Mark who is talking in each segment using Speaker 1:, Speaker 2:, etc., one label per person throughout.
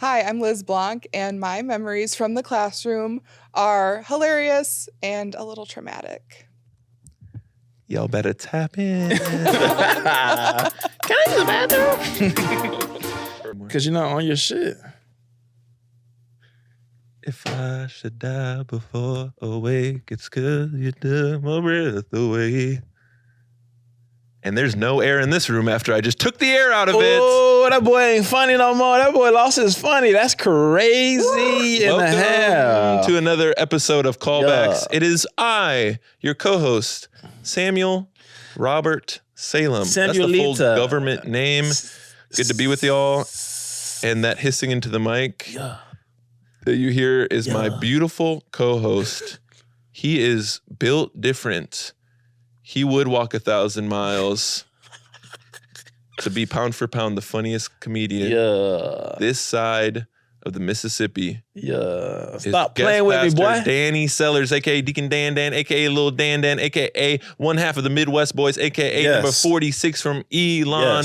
Speaker 1: Hi, I'm Liz Blanc, and my memories from the classroom are hilarious and a little traumatic.
Speaker 2: Y'all better tap in.
Speaker 3: Can I use the bathroom? Because you're not on your shit.
Speaker 2: If I should die before awake, it's 'cause you took my breath away. And there's no air in this room after I just took the air out of it.
Speaker 3: Oh, that boy ain't funny no more. That boy lost his funny. That's crazy in the hell.
Speaker 2: To another episode of Callbacks.
Speaker 3: Yeah.
Speaker 2: It is I, your co-host, Samuel Robert Salem. That's the full
Speaker 3: Samuelita.
Speaker 2: government name. Good to be with y'all. And that hissing into the mic that you hear is my beautiful co-host. He is built different. He would walk 1,000 miles to be pound for pound the funniest comedian this side of the Mississippi.
Speaker 3: Yeah. Stop playing with me, boy.
Speaker 2: Danny Sellers, a.k.a. Deacon Dan, a.k.a. Lil Dan, a.k.a. one half of the Midwest Boys, a.k.a. number 46 from Elon.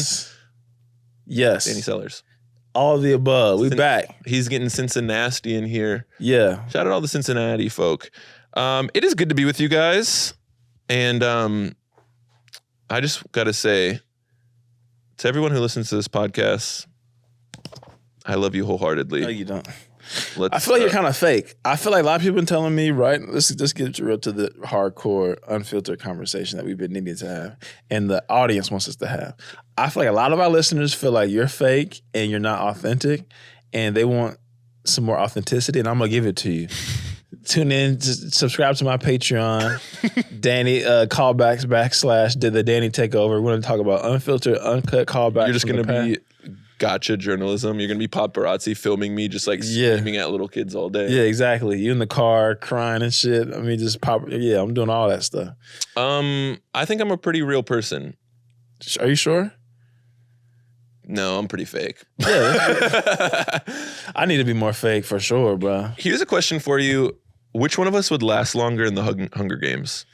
Speaker 3: Yes.
Speaker 2: Danny Sellers.
Speaker 3: All of the above. We back.
Speaker 2: He's getting Cincinnati in here.
Speaker 3: Yeah.
Speaker 2: Shout out all the Cincinnati folk. It is good to be with you guys. And I just got to say, to everyone who listens to this podcast, I love you wholeheartedly.
Speaker 3: No, you don't. I feel like you're kind of fake. I feel like a lot of people have been telling me, right? Let's just get real to the hardcore, unfiltered conversation that we've been needing to have and the audience wants us to have. I feel like a lot of our listeners feel like you're fake and you're not authentic and they want some more authenticity and I'm going to give it to you. Tune in, just subscribe to my Patreon. Danny, callbacks / did the Danny takeover. We're going to talk about unfiltered, uncut callbacks.
Speaker 2: You're just going to be gotcha journalism. You're going to be paparazzi filming me just like screaming at little kids all day.
Speaker 3: Yeah, exactly. You in the car crying and shit. I mean, just pop. Yeah, I'm doing all that stuff.
Speaker 2: I think I'm a pretty real person.
Speaker 3: Are you sure?
Speaker 2: No, I'm pretty fake.
Speaker 3: Yeah. I need to be more fake for sure, bro.
Speaker 2: Here's a question for you. Which one of us would last longer in the Hunger Games?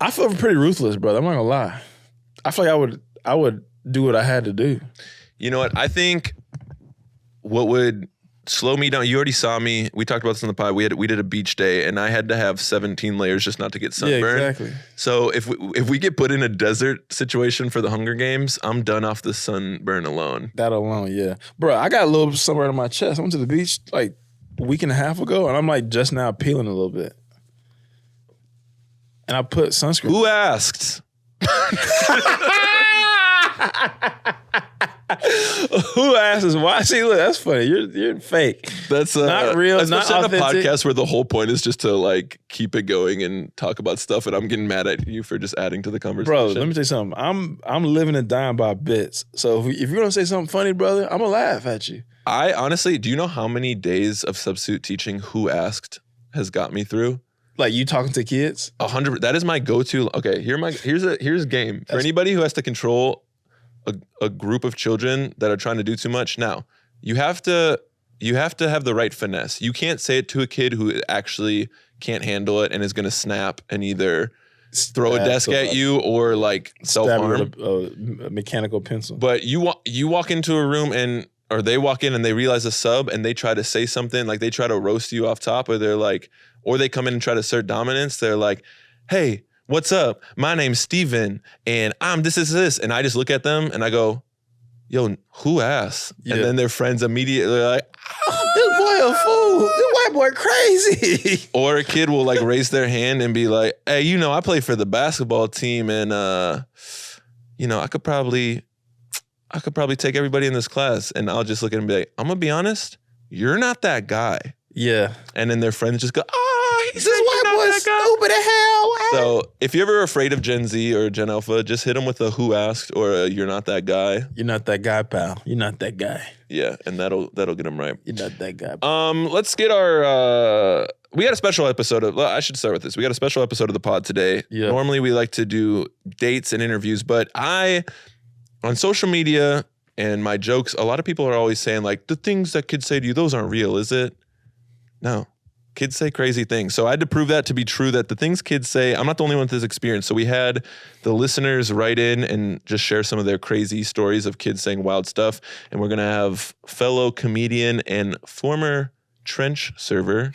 Speaker 3: I feel pretty ruthless, brother. I'm not gonna lie. I feel like I would do what I had to do.
Speaker 2: You know what? I think what would slow me down. You already saw me. We talked about this on the pod. We did a beach day, and I had to have 17 layers just not to get sunburned.
Speaker 3: Yeah, exactly.
Speaker 2: So if we get put in a desert situation for the Hunger Games, I'm done off the sunburn alone.
Speaker 3: That alone, yeah, bro. I got a little sunburn on my chest. I went to the beach like a week and a half ago, and I'm like just now peeling a little bit. And I put sunscreen.
Speaker 2: Who asked?
Speaker 3: Who asks why? See, look, that's funny. You're fake.
Speaker 2: That's
Speaker 3: not real.
Speaker 2: Especially
Speaker 3: not
Speaker 2: on a
Speaker 3: authentic.
Speaker 2: podcast where the whole point is just to like keep it going and talk about stuff, and I'm getting mad at you for just adding to the conversation.
Speaker 3: Bro, let me tell you something. I'm living and dying by bits. So if you're gonna say something funny, brother, I'm gonna laugh at you.
Speaker 2: I honestly, do you know how many days of substitute teaching Who Asked has got me through?
Speaker 3: Like you talking to kids?
Speaker 2: 100. That is my go-to. Okay, here's a game for anybody who has to control a group of children that are trying to do too much. Now, you have to have the right finesse. You can't say it to a kid who actually can't handle it and is going to snap and either throw a desk at you or like self-harm.
Speaker 3: Stab with a mechanical pencil.
Speaker 2: But you walk into a room or they walk in and they realize a sub and they try to say something, like they try to roast you off top, or they come in and try to assert dominance. They're like, hey, what's up? My name's Steven and I'm this. And I just look at them and I go, yo, who asked? Yeah. And then their friends immediately are like,
Speaker 3: this boy a fool. This white boy crazy.
Speaker 2: Or a kid will like raise their hand and be like, hey, I play for the basketball team and, I could probably take everybody in this class. And I'll just look at him and be like, I'm going to be honest, you're not that guy.
Speaker 3: Yeah.
Speaker 2: And then their friends just go,
Speaker 3: this white boy stupid as hell.
Speaker 2: So if you're ever afraid of Gen Z or Gen Alpha, just hit them with a who asked or a you're not that guy.
Speaker 3: You're not that guy, pal. You're not that guy.
Speaker 2: Yeah, and that'll get them right.
Speaker 3: You're not that guy. Pal.
Speaker 2: Let's get our we got a special episode I should start with this. We got a special episode of the pod today.
Speaker 3: Yeah.
Speaker 2: Normally we like to do dates and interviews, but on social media and my jokes, a lot of people are always saying like, the things that kids say to you, those aren't real, is it? No. Kids say crazy things. So I had to prove that to be true, that the things kids say, I'm not the only one with this experience. So we had the listeners write in and just share some of their crazy stories of kids saying wild stuff. And we're going to have fellow comedian and former trench server,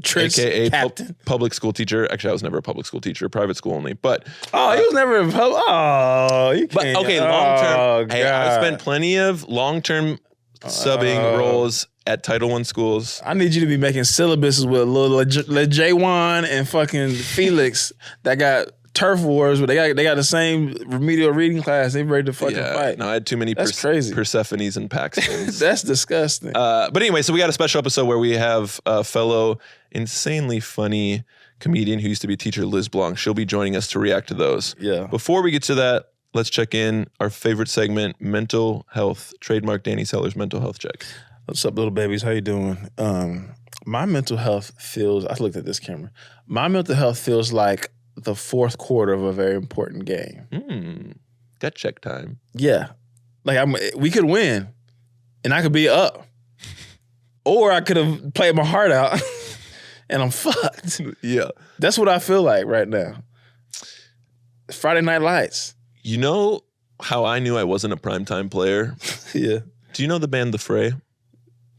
Speaker 3: trench
Speaker 2: AKA
Speaker 3: captain.
Speaker 2: Public school teacher. Actually, I was never a public school teacher, private school only. But
Speaker 3: he was never a public. Oh, you
Speaker 2: but
Speaker 3: can't.
Speaker 2: okay, long term. Hey, I
Speaker 3: God.
Speaker 2: spent plenty of long term subbing roles at Title I schools.
Speaker 3: I need you to be making syllabuses with little J1 and fucking Felix that got turf wars, but they got the same remedial reading class. They ready to fucking fight.
Speaker 2: No, I had too many
Speaker 3: crazy.
Speaker 2: Persephones and Paxtons.
Speaker 3: That's disgusting.
Speaker 2: But anyway, so we got a special episode where we have a fellow insanely funny comedian who used to be a teacher, Liz Blanc. She'll be joining us to react to those.
Speaker 3: Yeah.
Speaker 2: Before we get to that, let's check in our favorite segment, mental health. Trademark Danny Sellers mental health check.
Speaker 3: What's up, little babies? How you doing? My mental health feels, I looked at this camera. My mental health feels like the fourth quarter of a very important game.
Speaker 2: Gut check time.
Speaker 3: Yeah. Like we could win and I could be up. Or I could have played my heart out and I'm fucked.
Speaker 2: Yeah.
Speaker 3: That's what I feel like right now. Friday Night Lights.
Speaker 2: You know how I knew I wasn't a primetime player?
Speaker 3: Yeah.
Speaker 2: Do you know the band The Fray?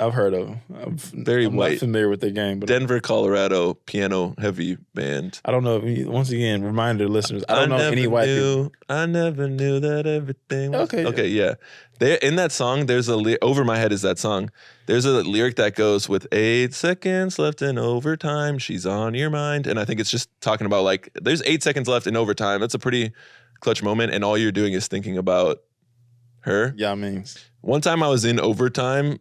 Speaker 3: I've heard of them. I'm
Speaker 2: white.
Speaker 3: not familiar with their game, but
Speaker 2: Denver, Colorado, piano heavy band.
Speaker 3: I don't know. Once again, reminder listeners, I don't know any white people.
Speaker 2: I never knew that everything was...
Speaker 3: Okay.
Speaker 2: Okay, yeah. In that song, there's Over My Head is that song. There's a lyric that goes, with 8 seconds left in overtime, she's on your mind. And I think it's just talking about like, there's 8 seconds left in overtime. That's a pretty clutch moment. And all you're doing is thinking about her.
Speaker 3: Yeah, I mean.
Speaker 2: One time I was in overtime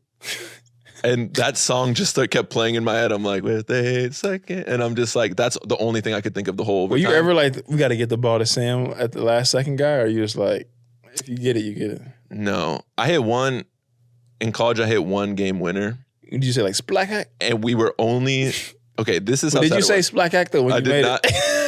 Speaker 2: and that song just kept playing in my head. I'm like, with 8 seconds. And I'm just like, that's the only thing I could think of the whole overtime.
Speaker 3: Were you ever like, we got to get the ball to Sam at the last second guy? Or are you just like, if you get it, you get it?
Speaker 2: No. I hit one, in college, I hit one game winner.
Speaker 3: Did you say like Splack Act?
Speaker 2: And we were only, okay, this is how
Speaker 3: did you say Splack Act though when
Speaker 2: I
Speaker 3: you
Speaker 2: did
Speaker 3: made
Speaker 2: not.
Speaker 3: it?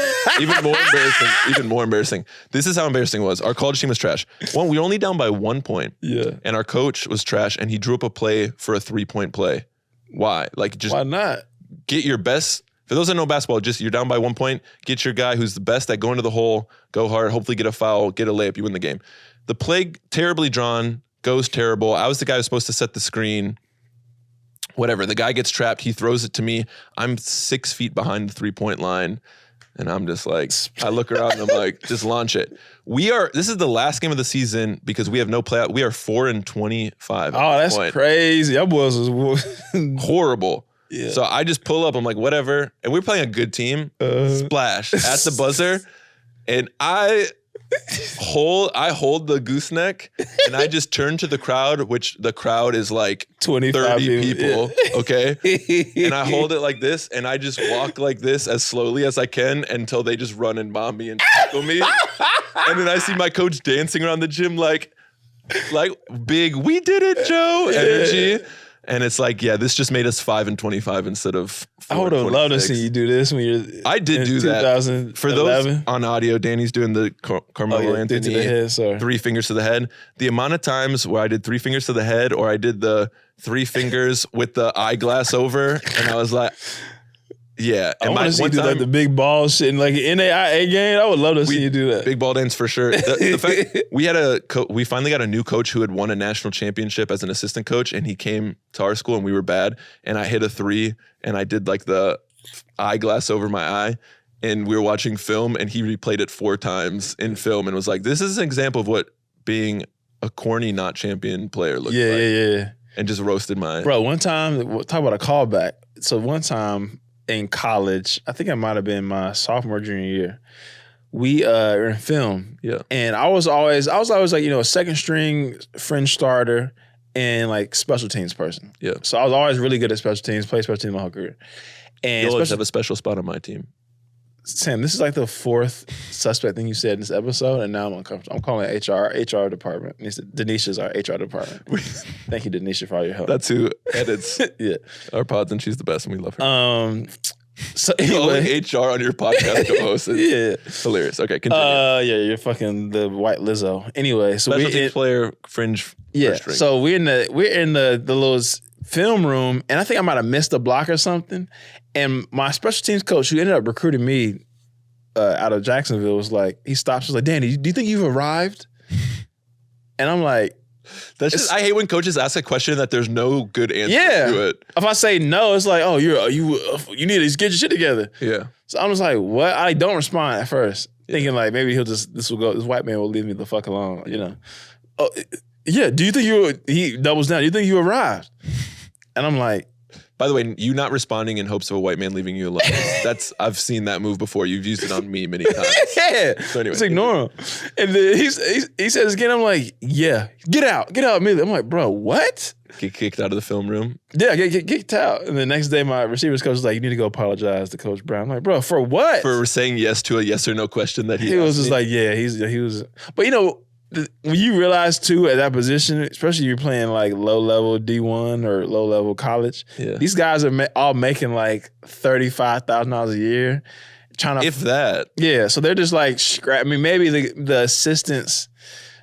Speaker 2: Even more embarrassing. This is how embarrassing it was. Our college team was trash. One, we were only down by 1 point.
Speaker 3: Yeah.
Speaker 2: And our coach was trash and he drew up a play for a 3-point play. Why? Like just
Speaker 3: why not?
Speaker 2: Get your best. For those that know basketball, just you're down by 1 point, get your guy who's the best at going to the hole, go hard, hopefully get a foul, get a layup, you win the game. The play terribly drawn, goes terrible. I was the guy who's supposed to set the screen. Whatever. The guy gets trapped. He throws it to me. I'm 6 feet behind the 3-point line. And I'm just like, I look around and I'm like, just launch it. This is the last game of the season because we have no playoff. We are 4-25.
Speaker 3: Oh, that's crazy. That was
Speaker 2: horrible.
Speaker 3: Yeah.
Speaker 2: So I just pull up. I'm like, whatever. And we're playing a good team. Splash at the buzzer. And I hold the gooseneck and I just turn to the crowd, which the crowd is like 30 people. Yeah. Okay. And I hold it like this and I just walk like this as slowly as I can until they just run and bomb me and tackle me. And then I see my coach dancing around the gym like big, we did it, Joe energy. And it's like, yeah, this just made us 5-25 instead of 4.
Speaker 3: I would have loved to see you do this when you're.
Speaker 2: I did do that. For those on audio, Danny's doing the Carmelo Anthony 3 fingers to the head. The amount of times where I did 3 fingers to the head, or I did the 3 fingers with the eyeglass over, and I was like, yeah.
Speaker 3: And I want to see you do like the big ball shit in like an NAIA game. I would love to see you do that.
Speaker 2: Big ball dance for sure. The fact we finally got a new coach who had won a national championship as an assistant coach, and he came to our school and we were bad. And I hit a 3 and I did like the eyeglass over my eye. And we were watching film and he replayed it 4 times in film and was like, this is an example of what being a corny, not champion player looks like.
Speaker 3: Yeah.
Speaker 2: And just roasted my...
Speaker 3: Bro, one time, talk about a callback. So one time... in college, I think it might have been my sophomore, junior year. We were in film.
Speaker 2: Yeah.
Speaker 3: And I was always like, a second string fringe starter and like special teams person.
Speaker 2: Yeah.
Speaker 3: So I was always really good at special teams, played special teams my whole career. And
Speaker 2: you always have a special spot on my team.
Speaker 3: Sam, this is like the 4th suspect thing you said in this episode, and now I'm uncomfortable. I'm calling it HR department. Denisha's our HR department. Thank you, Denisha, for all your help.
Speaker 2: That's who edits our pods, and she's the best, and we love her. So anyway, HR on your podcast co-host is hilarious. Okay, continue.
Speaker 3: Yeah, you're fucking the white Lizzo. Anyway, so
Speaker 2: specialty player fringe.
Speaker 3: Yeah, so we're in the little film room, and I think I might have missed a block or something. And my special teams coach, who ended up recruiting me out of Jacksonville, was like, he stops, was like, Danny, do you think you've arrived? And I'm like,
Speaker 2: I hate when coaches ask a question that there's no good answer to it.
Speaker 3: If I say no, it's like, oh, you need to get your shit together.
Speaker 2: Yeah.
Speaker 3: So I'm just like, what? I don't respond at first, thinking like maybe this white man will leave me the fuck alone, you know? Oh, yeah. Do you think he doubles down? Do you think you arrived? And I'm like,
Speaker 2: by the way, you not responding in hopes of a white man leaving you alone. I've seen that move before. You've used it on me many times.
Speaker 3: Yeah.
Speaker 2: So anyway,
Speaker 3: just ignore him. And then he says again, I'm like, yeah, get out immediately. I'm like, bro, what?
Speaker 2: Get kicked out of the film room.
Speaker 3: Yeah, get kicked out. And the next day, my receivers coach was like, you need to go apologize to Coach Brown. I'm like, bro, for what?
Speaker 2: For saying yes to a yes or no question that
Speaker 3: he was just like, yeah, he was. But you know, when you realize too at that position, especially you're playing like low level D1 or low level college, these guys are all making like $35,000 a year, trying to,
Speaker 2: if that,
Speaker 3: So they're just like, I mean, maybe the assistants,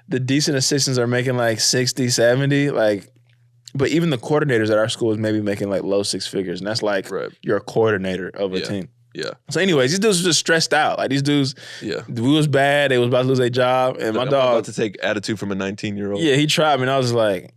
Speaker 3: the decent assistants are making like 60, 70, like. But even the coordinators at our school is maybe making like low six figures, and that's like you're a coordinator of a team.
Speaker 2: Yeah.
Speaker 3: So anyways, these dudes were just stressed out. Like these dudes, we was bad. They was about to lose their job. And my dog
Speaker 2: about to take attitude from a 19-year-old.
Speaker 3: Yeah, he tried me and I was like,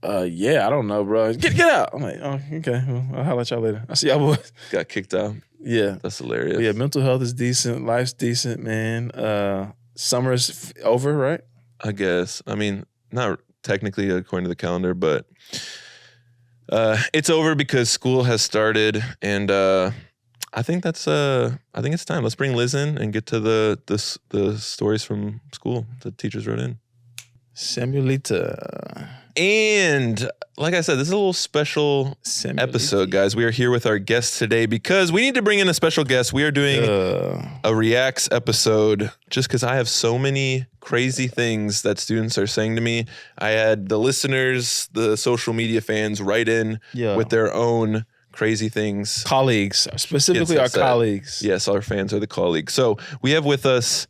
Speaker 3: I don't know, bro. Get out. I'm like, oh, okay. Well, I'll holler at y'all later. I'll see y'all boys.
Speaker 2: Got kicked out.
Speaker 3: Yeah.
Speaker 2: That's hilarious.
Speaker 3: But yeah, mental health is decent. Life's decent, man. Summer's over, right?
Speaker 2: I guess. I mean, not technically according to the calendar, but it's over because school has started, and I think it's time. Let's bring Liz in and get to the stories from school the teachers wrote in.
Speaker 3: Samuelita.
Speaker 2: And like I said, this is a little special episode, guys. We are here with our guest today because we need to bring in a special guest. We are doing a Reacts episode just because I have so many crazy things that students are saying to me. I had the listeners, the social media fans write in with their own crazy things.
Speaker 3: Colleagues, specifically our colleagues.
Speaker 2: Yes, our fans are the colleagues. So we have with us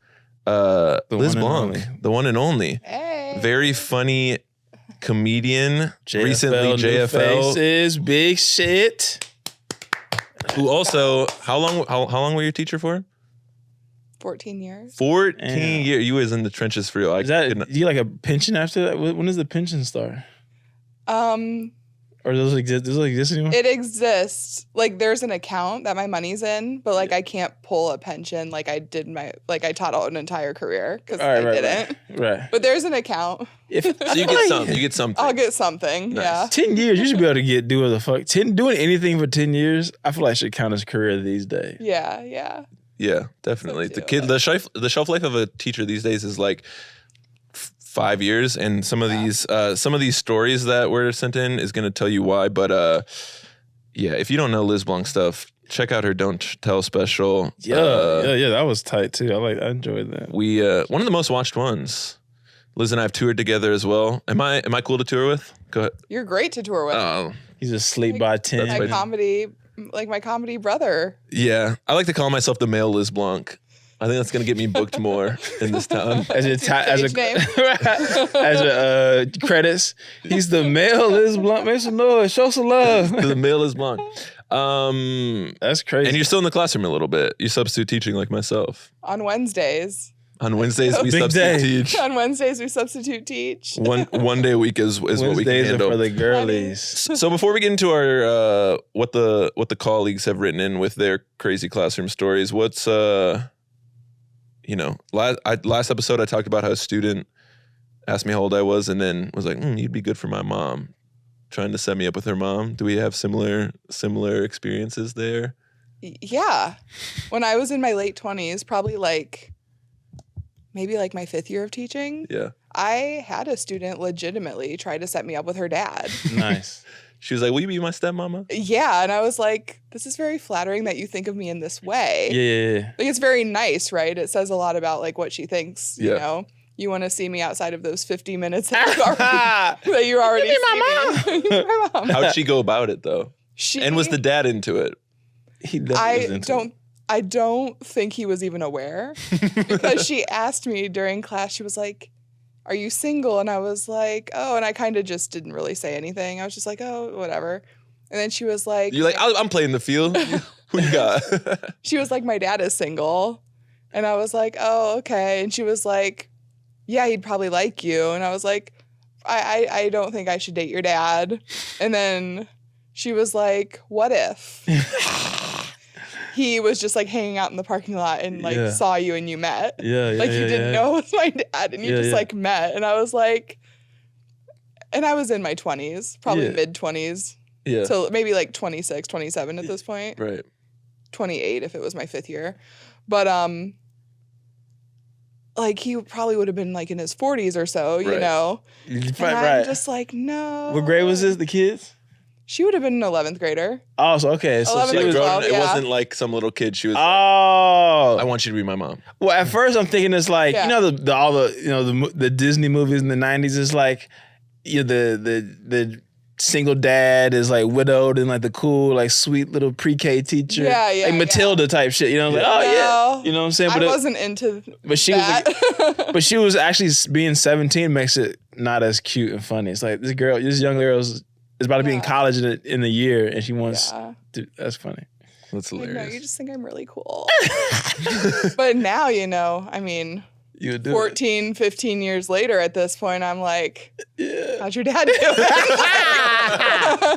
Speaker 2: Liz Blanc, the one and only.
Speaker 1: Hey.
Speaker 2: Very funny comedian,
Speaker 3: JFL,
Speaker 2: recently JFL,
Speaker 3: faces, big shit.
Speaker 2: Who also, how long were you a teacher for?
Speaker 1: 14 years.
Speaker 2: 14 years. You was in the trenches for real.
Speaker 3: Do you like a pension after that? When does the pension start? Or does it exist? Does it exist anymore?
Speaker 1: It exists. Like there's an account that my money's in, but like I can't pull a pension like I did I taught an entire career because I didn't.
Speaker 3: Right.
Speaker 1: But there's an account.
Speaker 2: So you get something.
Speaker 1: I'll get something.
Speaker 2: Nice.
Speaker 1: Yeah.
Speaker 3: 10 years, you should be able to do what the fuck. Doing anything for 10 years, I feel like should count as a career these days.
Speaker 1: Yeah.
Speaker 2: Yeah, definitely. The shelf life of a teacher these days is like 5 years, and some of these stories that were sent in is going to tell you why. But if you don't know Liz Blanc stuff, check out her Don't Tell special.
Speaker 3: Yeah, that was tight too. I enjoyed that.
Speaker 2: We one of the most watched ones. Liz and I have toured together as well. Am I cool to tour with? Go ahead.
Speaker 1: You're great to tour with.
Speaker 2: Oh,
Speaker 3: he's asleep by 10.
Speaker 1: My comedy brother.
Speaker 2: Yeah, I like to call myself the male Liz Blanc. I think that's gonna get me booked more in this town.
Speaker 3: As credits, he's the male Liz Blanc. Make some noise, show some love.
Speaker 2: The male Liz Blanc.
Speaker 3: That's crazy.
Speaker 2: And you're still in the classroom a little bit. You substitute teaching like myself.
Speaker 1: On Wednesdays.
Speaker 2: On Wednesdays we substitute teach.
Speaker 1: On Wednesdays we substitute teach.
Speaker 2: One day a week is what we can handle.
Speaker 3: Wednesdays are for the girlies.
Speaker 2: So before we get into our what the colleagues have written in with their crazy classroom stories, what's last episode I talked about how a student asked me how old I was and then was like, you'd be good for my mom, trying to set me up with her mom. Do we have similar experiences there?
Speaker 1: Yeah. When I was in my late 20s, probably maybe my 5th year of teaching.
Speaker 2: Yeah.
Speaker 1: I had a student legitimately try to set me up with her dad.
Speaker 3: Nice.
Speaker 2: She was like, will you be my stepmama?
Speaker 1: Yeah. And I was like, this is very flattering that you think of me in this way.
Speaker 3: Yeah.
Speaker 1: Like, it's very nice, right? It says a lot about what she thinks, you know? You want to see me outside of those 50 minutes that you already see me. My mom.
Speaker 2: How'd she go about it, though? And was the dad into it?
Speaker 1: I don't think he was even aware because she asked me during class, she was like, are you single? And I was like, oh, and I kind of just didn't really say anything. I was just like, oh, whatever. And then she was like,
Speaker 2: you're like, I'm playing the field. Who you got?
Speaker 1: She was like, my dad is single. And I was like, oh, okay. And she was like, yeah, he'd probably like you. And I was like, I don't think I should date your dad. And then she was like, what if he was just like hanging out in the parking lot and like saw you and you met? Like you didn't know it was my dad and you just like met. And I was like, and I was in my 20s, probably mid 20s.
Speaker 2: Yeah.
Speaker 1: So maybe like 26, 27 at this point.
Speaker 2: Right.
Speaker 1: 28 if it was my 5th year. But like he probably would have been like in his 40s or so, you know. And I'm just like, no.
Speaker 3: What grade was this, the kids?
Speaker 1: She would have been an 11th grader.
Speaker 3: Oh, so okay. So she was
Speaker 1: 12,
Speaker 2: it wasn't like some little kid. She was like,
Speaker 3: oh,
Speaker 2: I want you to be my mom.
Speaker 3: Well, at first I'm thinking it's like, you know, all the the Disney movies in the 90s is like, you know, the single dad is like widowed and like the cool, like sweet little pre-K teacher. Like Matilda type shit, you know, like, oh yeah. You know what I'm saying?
Speaker 1: But I wasn't into
Speaker 3: she
Speaker 1: that.
Speaker 3: was like, but she was actually being 17 makes it not as cute and funny. It's like this young girl is about to be in college in a year and she wants to, that's funny.
Speaker 2: That's hilarious.
Speaker 1: No, you just think I'm really cool. But now, you know, I mean, 14, 15 years later at this point, I'm like, how's your dad doing?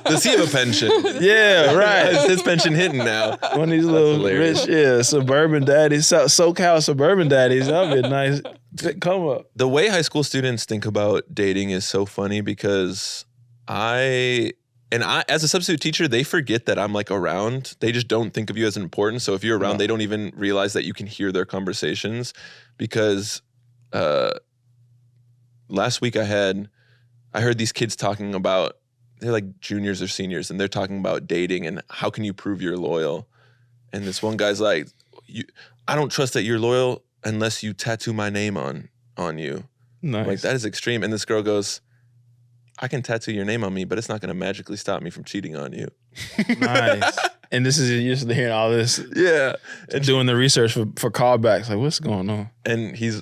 Speaker 2: Does he have a pension?
Speaker 3: Yeah, right.
Speaker 2: Is his pension hitting now?
Speaker 3: One of these little rich, suburban daddies, SoCal suburban daddies. That would be a nice come up.
Speaker 2: The way high school students think about dating is so funny because I, as a substitute teacher, they forget that I'm like around. They just don't think of you as important. So if you're around, they don't even realize that you can hear their conversations. Because last week I heard these kids talking about, they're like juniors or seniors, and they're talking about dating and how can you prove you're loyal. And this one guy's like, I don't trust that you're loyal unless you tattoo my name on you.
Speaker 3: Nice.
Speaker 2: Like, that is extreme. And this girl goes, I can tattoo your name on me, but it's not going to magically stop me from cheating on you.
Speaker 3: Nice. And this is you're just hearing all this.
Speaker 2: Yeah.
Speaker 3: And doing the research for callbacks. Like, what's going on?
Speaker 2: And he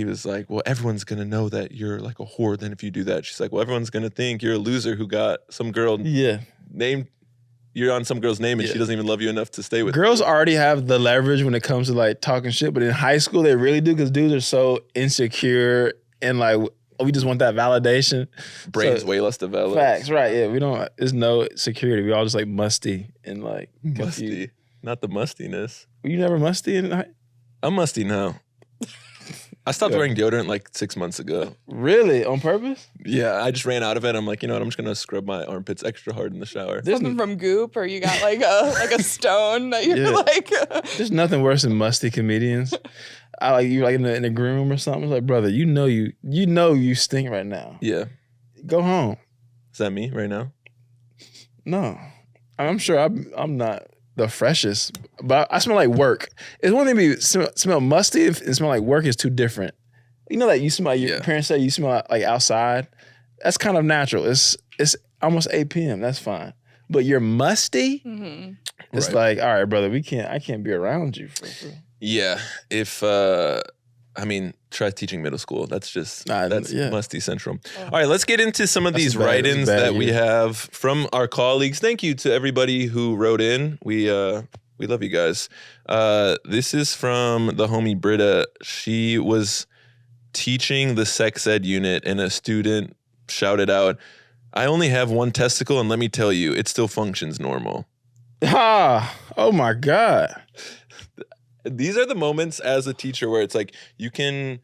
Speaker 2: was like, well, everyone's going to know that you're like a whore then if you do that. She's like, well, everyone's going to think you're a loser who got some girl named, you're on some girl's name and she doesn't even love you enough to stay with you.
Speaker 3: Girls already have the leverage when it comes to like talking shit, but in high school they really do because dudes are so insecure and like, we just want that validation.
Speaker 2: Brain's way less developed.
Speaker 3: Facts, right. Yeah, there's no security. We all just like musty and like
Speaker 2: musty.
Speaker 3: Confused.
Speaker 2: Not the mustiness.
Speaker 3: Were you never musty in high?
Speaker 2: I'm musty now. I stopped wearing deodorant like 6 months ago.
Speaker 3: Really? On purpose?
Speaker 2: Yeah, I just ran out of it. I'm like, you know what? I'm just gonna scrub my armpits extra hard in the shower.
Speaker 1: Something from Goop, or you got like a stone that you're like.
Speaker 3: There's nothing worse than musty comedians. I like you like in the green room or something. It's like, brother, you know you stink right now.
Speaker 2: Yeah.
Speaker 3: Go home.
Speaker 2: Is that me right now?
Speaker 3: No, I'm sure I'm not the freshest, but I smell like work. It's one thing to smell musty and smell like work is two different. You know that you smell, your parents say you smell like outside. That's kind of natural. It's almost 8 p.m. That's fine. But you're musty. Mm-hmm. It's like, all right, brother, I can't be around you for real.
Speaker 2: Yeah. If try teaching middle school. That's musty central. All right, let's get into some of these write-ins that we have from our colleagues. Thank you to everybody who wrote in. We love you guys. This is from the homie Britta. She was teaching the sex ed unit and a student shouted out, I only have one testicle and let me tell you, it still functions normal.
Speaker 3: Oh my God.
Speaker 2: These are the moments as a teacher where it's like you can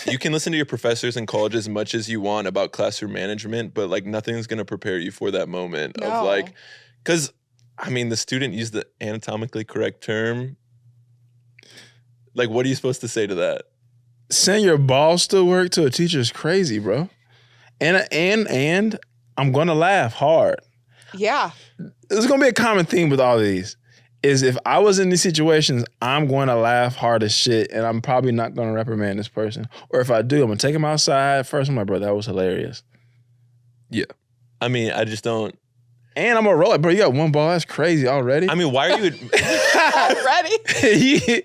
Speaker 2: listen to your professors in college as much as you want about classroom management, but like nothing's going to prepare you for that moment of like, because the student used the anatomically correct term. Like, what are you supposed to say to that?
Speaker 3: Send your balls to work to a teacher is crazy, bro. And I'm going to laugh hard.
Speaker 1: Yeah.
Speaker 3: There's going to be a common theme with all of these. Is if I was in these situations, I'm going to laugh hard as shit, and I'm probably not going to reprimand this person. Or if I do, I'm going to take him outside. First, I'm like, bro, that was hilarious.
Speaker 2: Yeah. I just don't.
Speaker 3: And I'm going to roll it. Bro, you got one ball. That's crazy already.
Speaker 2: Why are you...
Speaker 1: Already?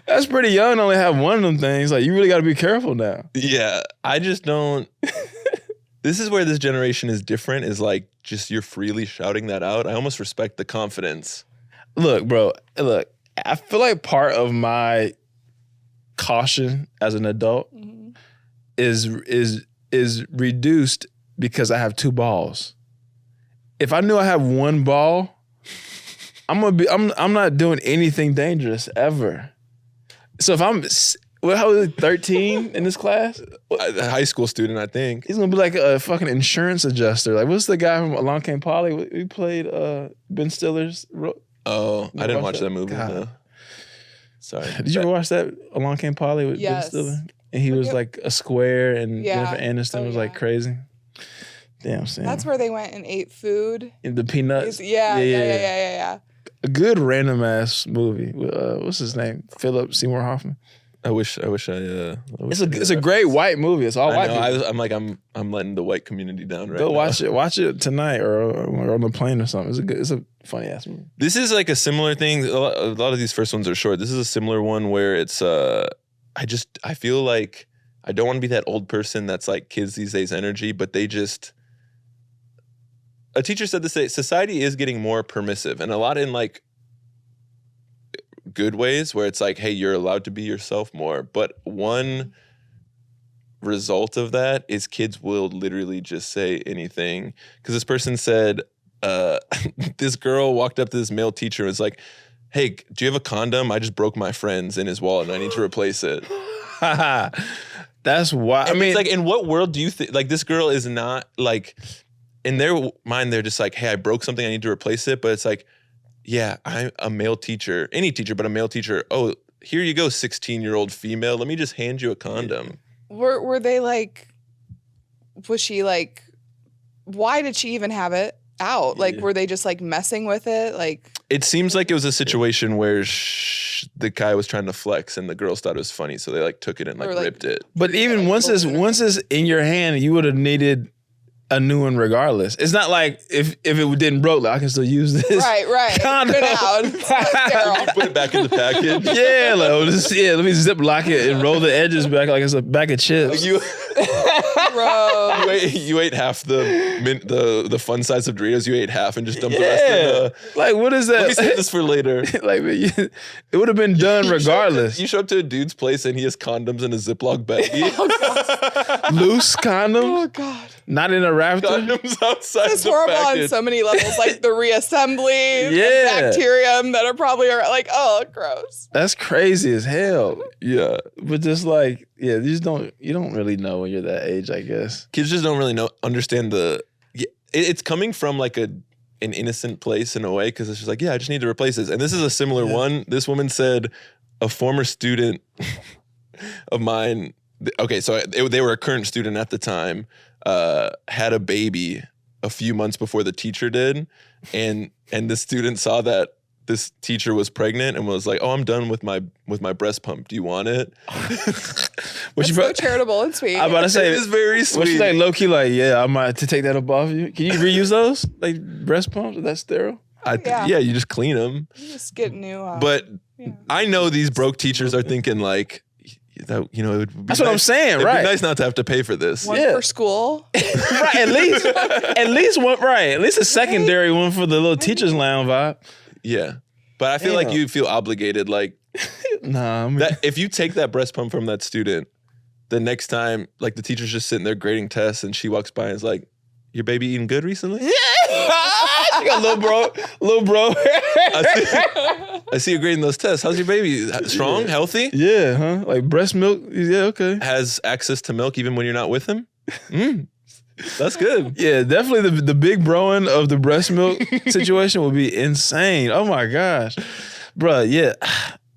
Speaker 3: That's pretty young to only have one of them things. Like, you really got to be careful now.
Speaker 2: Yeah. I just don't... This is where this generation is different, is like just you're freely shouting that out. I almost respect the confidence.
Speaker 3: Look, bro, I feel like part of my caution as an adult is reduced because I have 2 balls. If I knew I have 1 ball, I'm not doing anything dangerous ever. So if I'm how is it, 13 in this class?
Speaker 2: A high school student, I think.
Speaker 3: He's gonna be like a fucking insurance adjuster. Like, what's the guy from Along Came Polly? He played Ben Stiller's role.
Speaker 2: Oh, I didn't watch that movie. No. Sorry.
Speaker 3: Did you ever watch that Along Came Polly with Ben Stiller? And he was like a square, and Jennifer Aniston was like crazy. Damn, Sam.
Speaker 1: That's where they went and ate food.
Speaker 3: In the Peanuts.
Speaker 1: Yeah.
Speaker 3: A good random ass movie. What's his name? Philip Seymour Hoffman.
Speaker 2: I wish
Speaker 3: It's a great white movie. It's all white.
Speaker 2: I'm letting the white community down right
Speaker 3: Go
Speaker 2: now.
Speaker 3: watch it. Watch it tonight or on the plane or something. It's a funny ass movie.
Speaker 2: This is like a similar thing. A lot of these first ones are short. This is a similar one where it's I feel like I don't want to be that old person that's like kids these days energy, but they just. A teacher said this: society is getting more permissive, and a lot in like good ways where it's like, hey, you're allowed to be yourself more. But one result of that is kids will literally just say anything. Because this person said, this girl walked up to this male teacher and was like, hey, do you have a condom? I just broke my friend's in his wallet and I need to replace it.
Speaker 3: That's why. I mean,
Speaker 2: it's like, in what world do you think, like, this girl is not like, in their mind, they're just like, hey, I broke something, I need to replace it. But it's like, yeah, I'm a male teacher, any teacher, but a male teacher. Oh, here you go, 16-year-old female. Let me just hand you a condom.
Speaker 1: Were they like, was she like, why did she even have it out? Like, were they just like messing with it? Like,
Speaker 2: it seems like it was a situation where the guy was trying to flex and the girls thought it was funny. So they like took it and like ripped it.
Speaker 3: But even once it's in your hand, you would have needed a new one regardless. It's not like if it didn't broke, like I can still use this.
Speaker 1: Right.
Speaker 3: Condom.
Speaker 1: Good out.
Speaker 2: You put it back in the package.
Speaker 3: Yeah, let me zip lock it and roll the edges back like it's a bag of chips.
Speaker 1: Bro.
Speaker 2: You ate half the fun size of Doritos. You ate half and just dumped the rest in the...
Speaker 3: Like, what is that?
Speaker 2: Let me save this for later.
Speaker 3: Like, it would have been done regardless.
Speaker 2: You show up to a dude's place and he has condoms in a Ziploc baggie.
Speaker 3: Loose condoms?
Speaker 1: Oh, God.
Speaker 3: Not in a Raptor?
Speaker 2: Condoms outside
Speaker 1: It's
Speaker 2: the
Speaker 1: horrible
Speaker 2: package.
Speaker 1: on so many levels, like the reassembly, the bacterium that are probably like, oh, gross.
Speaker 3: That's crazy as hell.
Speaker 2: Yeah.
Speaker 3: But just like, you don't really know when you're that age, I guess.
Speaker 2: Kids just don't really understand it's coming from like an innocent place in a way, because it's just like, yeah, I just need to replace this. And this is a similar one. This woman said a former student of mine, okay, so they were a current student at the time, had a baby a few months before the teacher did, and the student saw that this teacher was pregnant and was like, oh, I'm done with my breast pump. Do you want it?
Speaker 1: That's so charitable and sweet.
Speaker 3: I'm about to say,
Speaker 2: it is very sweet.
Speaker 3: What's she like, low key, like, yeah, I might to take that up off you. Can you reuse those? Like breast pumps? Is that sterile?
Speaker 2: Yeah, you just clean them.
Speaker 1: You just get new.
Speaker 2: But I know these broke teachers are thinking like, that, it would be
Speaker 3: that's what I'm saying,
Speaker 2: it'd
Speaker 3: right?
Speaker 2: Be nice not to have to pay for this.
Speaker 1: One for school,
Speaker 3: right? At least one, right? At least a secondary one for the little teachers' lounge vibe.
Speaker 2: Yeah, but I feel like you feel obligated, like, that if you take that breast pump from that student, the next time, like, the teacher's just sitting there grading tests, and she walks by and is like, "Your baby eating good recently?"
Speaker 3: She got little bro.
Speaker 2: I see you grading those tests. How's your baby? Strong, healthy?
Speaker 3: Yeah, huh? Like breast milk? Yeah, okay.
Speaker 2: Has access to milk even when you're not with him? That's good.
Speaker 3: Yeah, definitely the big broing of the breast milk situation would be insane. Oh my gosh. Bruh, yeah.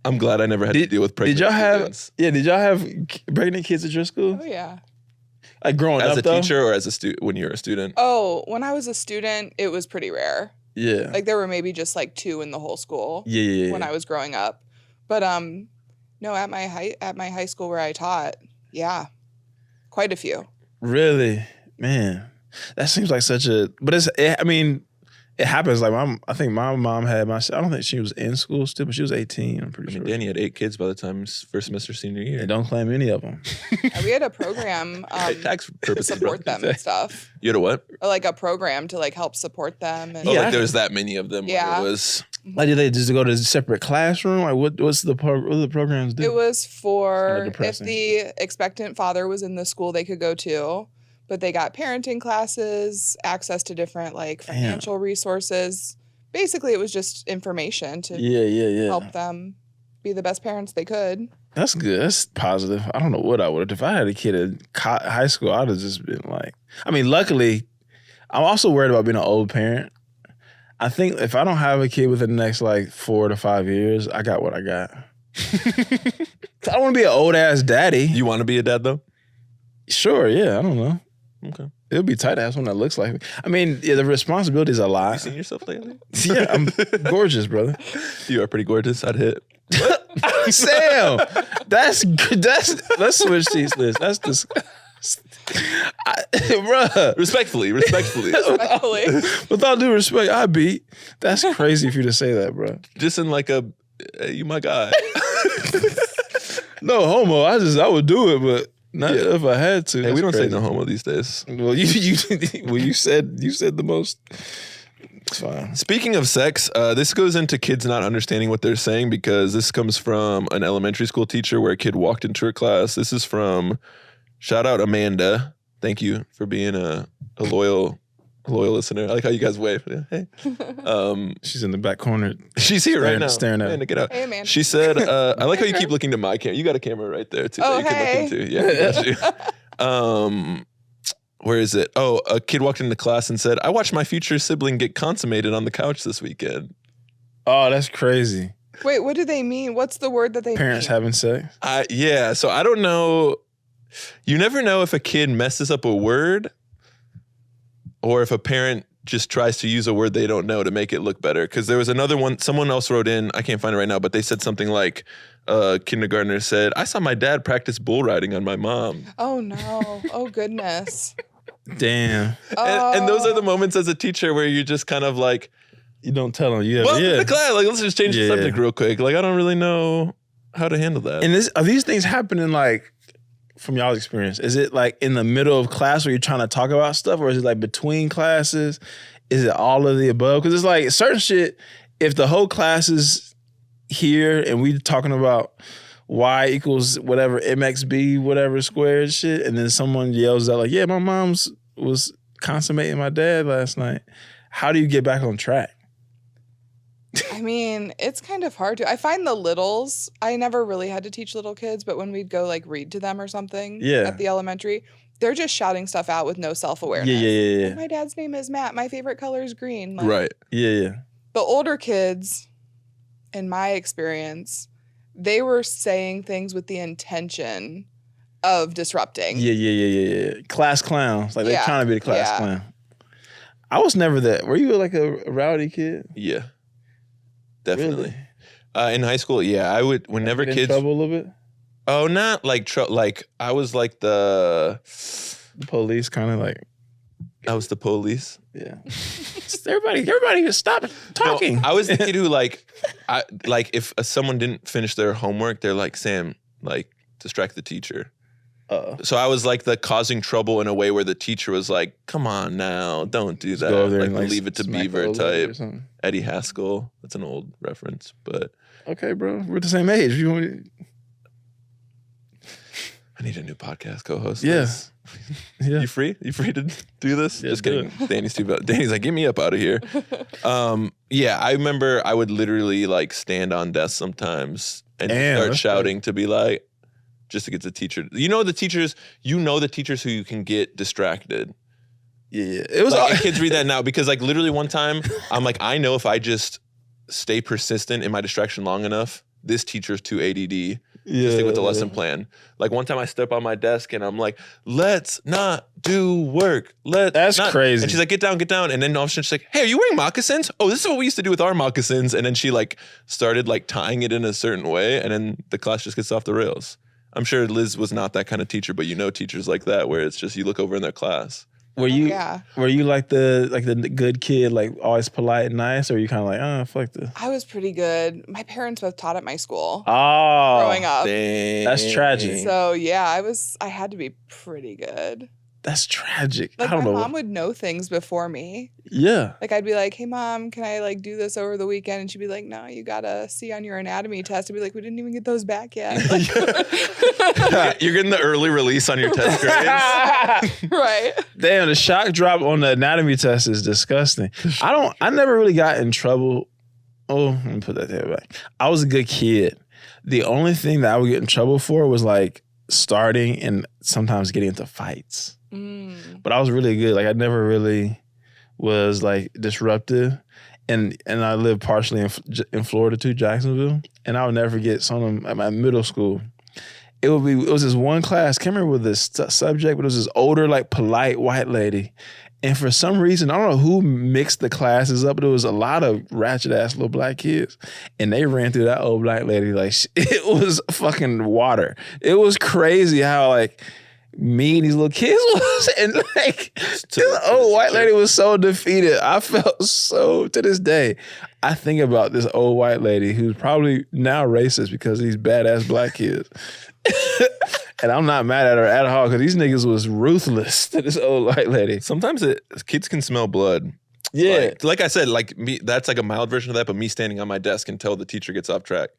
Speaker 2: I'm glad I never had to deal with pregnant students.
Speaker 3: Did y'all have pregnant kids at your school?
Speaker 1: Oh, yeah.
Speaker 3: Like growing up,
Speaker 2: as a teacher or as a student when you were a student?
Speaker 1: Oh, when I was a student, it was pretty rare.
Speaker 3: Yeah.
Speaker 1: Like there were maybe just like 2 in the whole school.
Speaker 3: Yeah.
Speaker 1: When I was growing up. But no, at my high school where I taught, yeah. Quite a few.
Speaker 3: Really? Man. That seems like such a, but it it happens. Like I think my mom had I don't think she was in school still, but she was 18. I'm pretty sure.
Speaker 2: Danny had 8 kids by the time his first semester senior year.
Speaker 3: And don't claim any of them.
Speaker 1: We had a program
Speaker 2: tax purposes,
Speaker 1: to support them and stuff.
Speaker 2: You had a what?
Speaker 1: Or like a program to like help support them. And
Speaker 2: like there was that many of them.
Speaker 1: Yeah.
Speaker 2: It was
Speaker 3: like did they just go to a separate classroom? Like what do the programs do?
Speaker 1: It was for if the expectant father was in the school they could go to. But they got parenting classes, access to different like financial resources. Basically, it was just information to help them be the best parents they could.
Speaker 3: That's good. That's positive. I don't know what I would have. If I had a kid in high school, I'd have just been like, I mean, luckily, I'm also worried about being an old parent. I think if I don't have a kid within the next like 4 to 5 years, I got what I got. I don't want to be an old ass daddy.
Speaker 2: You want to be a dad though?
Speaker 3: Sure, yeah. I don't know.
Speaker 2: Okay.
Speaker 3: It'll be tight to have someone that looks like me. I mean, the responsibility is a lot.
Speaker 2: You seen yourself lately?
Speaker 3: Yeah, I'm gorgeous, brother.
Speaker 2: You are pretty gorgeous. I'd hit.
Speaker 3: Sam, that's good. Let's switch seats, Liz. That's disgusting. Bruh.
Speaker 2: Respectfully.
Speaker 1: With
Speaker 3: all due respect, I beat. That's crazy for you to say that, bro.
Speaker 2: Just in like a, you my guy.
Speaker 3: No homo. I would do it, but not if I had to.
Speaker 2: Hey, we don't say no homo these days.
Speaker 3: Well, you said the most. It's fine.
Speaker 2: Speaking of sex, this goes into kids not understanding what they're saying because this comes from an elementary school teacher where a kid walked into her class. This is from, shout out Amanda. Thank you for being a loyal listener. I like how you guys wave. Hey.
Speaker 3: She's in the back corner.
Speaker 2: She's here right now.
Speaker 3: Staring at
Speaker 2: Amanda, get out.
Speaker 1: Hey, Amanda.
Speaker 2: She said, I like how you keep looking to my camera. You got a camera right there too.
Speaker 1: Oh,
Speaker 2: that you can look into. Yeah, got you. Where is it? Oh, a kid walked into class and said, I watched my future sibling get consummated on the couch this weekend.
Speaker 3: Oh, that's crazy.
Speaker 1: Wait, what do they mean? What's the word that they
Speaker 3: Parents
Speaker 1: mean?
Speaker 3: having sex?
Speaker 2: Yeah, so I don't know. You never know if a kid messes up a word or if a parent just tries to use a word they don't know to make it look better. Because there was another one, someone else wrote in, I can't find it right now, but they said something like, kindergartner said, I saw my dad practice bull riding on my mom.
Speaker 1: Oh, no. Oh, goodness.
Speaker 3: Damn.
Speaker 2: And those are the moments as a teacher where you just kind of like,
Speaker 3: you don't tell them.
Speaker 2: Welcome to class. Like, let's just change the subject real quick. Like, I don't really know how to handle that.
Speaker 3: And are these things happening like, from y'all's experience, is it like in the middle of class where you're trying to talk about stuff, or is it like between classes? Is it all of the above? Because it's like certain shit, if the whole class is here and we talking about y equals whatever mxb whatever squared shit, and then someone yells out like, yeah, my mom's was consummating my dad last night. How do you get back on track?
Speaker 1: I mean, it's kind of hard to. I find the littles, I never really had to teach little kids, but when we'd go like read to them or something at the elementary, they're just shouting stuff out with no self-awareness.
Speaker 3: Yeah.
Speaker 1: Like, my dad's name is Matt. My favorite color is green. Like,
Speaker 2: right.
Speaker 3: Yeah.
Speaker 1: The older kids, in my experience, they were saying things with the intention of disrupting.
Speaker 3: Yeah. Class clowns. Like they're trying to be the class clown. I was never that. Were you like a rowdy kid?
Speaker 2: Yeah. Definitely.
Speaker 3: Really?
Speaker 2: In high school, I would, whenever
Speaker 3: in
Speaker 2: kids.
Speaker 3: trouble a little bit?
Speaker 2: Oh, not like, like, I was like the
Speaker 3: police, kind of like.
Speaker 2: I was the police.
Speaker 3: Yeah. everybody stop talking.
Speaker 2: No, I was the kid who if someone didn't finish their homework, they're like, Sam, like, distract the teacher. So I was like the causing trouble in a way where the teacher was like, come on now, don't do that. Like Leave It to Beaver type. Eddie Haskell. That's an old reference, but.
Speaker 3: Okay, bro. We're the same age.
Speaker 2: I need a new podcast co-host.
Speaker 3: Yeah.
Speaker 2: You free? You free to do this?
Speaker 3: Yeah,
Speaker 2: just kidding. Danny's too bad. Danny's like, get me up out of here. I remember I would literally like stand on desks sometimes and start shouting to be like, just to get the teacher. The teachers who you can get distracted.
Speaker 3: Yeah. It was
Speaker 2: like, kids read that now because like literally one time I'm like, I know if I just stay persistent in my distraction long enough, this teacher's too ADD. Stick with the lesson plan. Like one time I step on my desk and I'm like, let's not do work.
Speaker 3: That's crazy.
Speaker 2: And she's like, get down. And then all of a sudden she's like, hey, are you wearing moccasins? Oh, this is what we used to do with our moccasins. And then she like started like tying it in a certain way. And then the class just gets off the rails. I'm sure Liz was not that kind of teacher, but teachers like that where it's just you look over in their class.
Speaker 3: Were you
Speaker 1: Yeah.
Speaker 3: were you like the good kid, like always polite and nice, or were you kind of like, oh, fuck this?
Speaker 1: I was pretty good. My parents both taught at my school
Speaker 3: Oh,
Speaker 1: growing up.
Speaker 2: Dang.
Speaker 3: that's tragic.
Speaker 1: So yeah, I had to be pretty good.
Speaker 3: That's tragic.
Speaker 1: Like
Speaker 3: I don't
Speaker 1: my
Speaker 3: know.
Speaker 1: mom would know things before me.
Speaker 3: Yeah.
Speaker 1: Like I'd be like, "Hey mom, can I like do this over the weekend?" And she'd be like, "No, you got a C on your anatomy test." I'd be like, "We didn't even get those back yet."
Speaker 2: You're getting the early release on your test grades.
Speaker 1: Right.
Speaker 3: Damn, the shock drop on the anatomy test is disgusting. I never really got in trouble. Oh, let me put that there back. I was a good kid. The only thing that I would get in trouble for was like starting and sometimes getting into fights. But I was really good. Like I never really was like disruptive. And I lived partially in Florida too, Jacksonville. And I would never forget some at my middle school. It was this one class, can't remember what this subject, but it was this older, like polite white lady. And for some reason, I don't know who mixed the classes up, but it was a lot of ratchet ass little black kids. And they ran through that old black lady like it was fucking water. It was crazy how like mean these little kids was. And like this old white lady was so defeated. I felt so, to this day, I think about this old white lady who's probably now racist because of these badass black kids. And I'm not mad at her at all because these niggas was ruthless to this old white lady.
Speaker 2: Sometimes kids can smell blood.
Speaker 3: Yeah.
Speaker 2: Like I said, like me, that's like a mild version of that, but me standing on my desk until the teacher gets off track.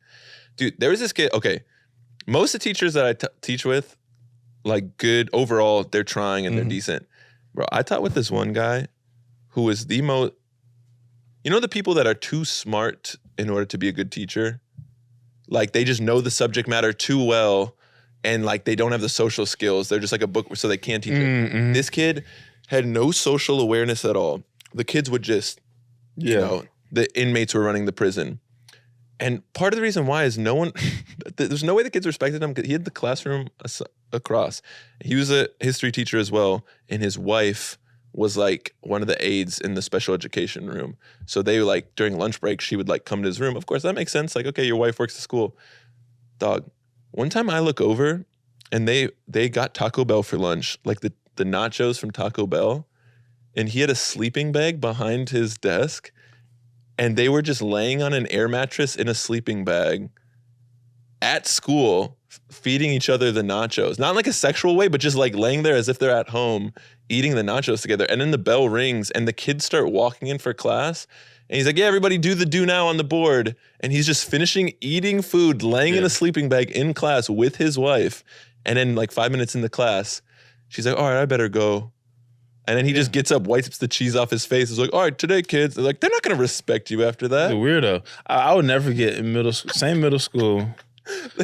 Speaker 2: Dude, there was this kid, okay, most of the teachers that I teach with, like good overall, they're trying and they're decent. Bro, I taught with this one guy who was the most, you know the people that are too smart in order to be a good teacher? Like they just know the subject matter too well and like they don't have the social skills. They're just like a book, so they can't teach it. This kid had no social awareness at all. The kids would just, you know, the inmates were running the prison. And part of the reason why is no one, there's no way the kids respected him because he had the classroom across. He was a history teacher as well, and his wife was like one of the aides in the special education room. So they like during lunch break, she would like come to his room. Of course, that makes sense. Like, okay, your wife works at school. Dog, one time I look over and they got Taco Bell for lunch, like the nachos from Taco Bell, and he had a sleeping bag behind his desk, and they were just laying on an air mattress in a sleeping bag at school, feeding each other the nachos. Not in like a sexual way, but just like laying there as if they're at home, eating the nachos together. And then the bell rings and the kids start walking in for class. And he's like, yeah, everybody do now on the board. And he's just finishing eating food, laying in a sleeping bag in class with his wife. And then like 5 minutes in the class, she's like, all right, I better go. And then he just gets up, wipes the cheese off his face. He's like, all right, today, kids. They're like, they're not going to respect you after that.
Speaker 3: The weirdo. I would never get in same middle school.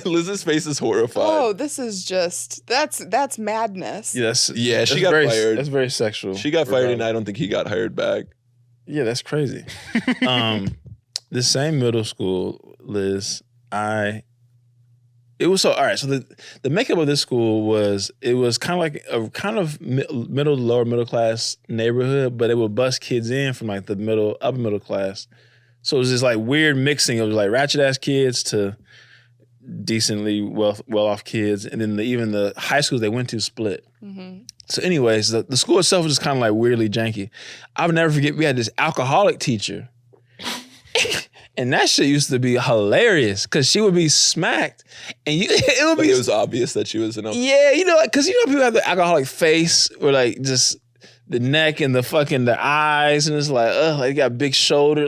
Speaker 2: Liz's face is horrified.
Speaker 1: Oh, this is just, that's madness.
Speaker 3: Yes.
Speaker 2: Yeah, she got fired.
Speaker 3: That's very sexual.
Speaker 2: She got fired and I don't think he got hired back.
Speaker 3: Yeah, that's crazy. The same middle school, Liz, it was so, all right, so the makeup of this school was kind of like a kind of middle, lower middle class neighborhood, but it would bust kids in from like the upper middle class. So it was this like weird mixing of like ratchet ass kids to decently well off kids, and then even the high schools they went to split. So anyways, the school itself was just kind of like weirdly janky. I'll never forget, we had this alcoholic teacher. And that shit used to be hilarious because she would be smacked, and it
Speaker 2: was obvious that she was an alcoholic.
Speaker 3: Yeah, you know, because people have the alcoholic face or like just the neck and the eyes, and it's like, like you got big shoulder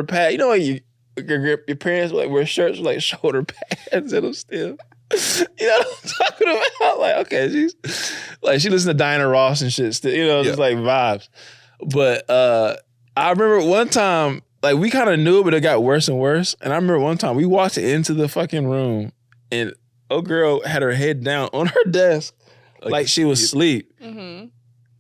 Speaker 3: pad. You know, like your parents like wear shirts with like shoulder pads in them still. You know what I'm talking about? Like, okay, she listens to Diana Ross and shit still. You know, just like vibes. But I remember one time. Like, we kind of knew it, but it got worse and worse. And I remember one time we walked into the fucking room and old girl had her head down on her desk like she was asleep. And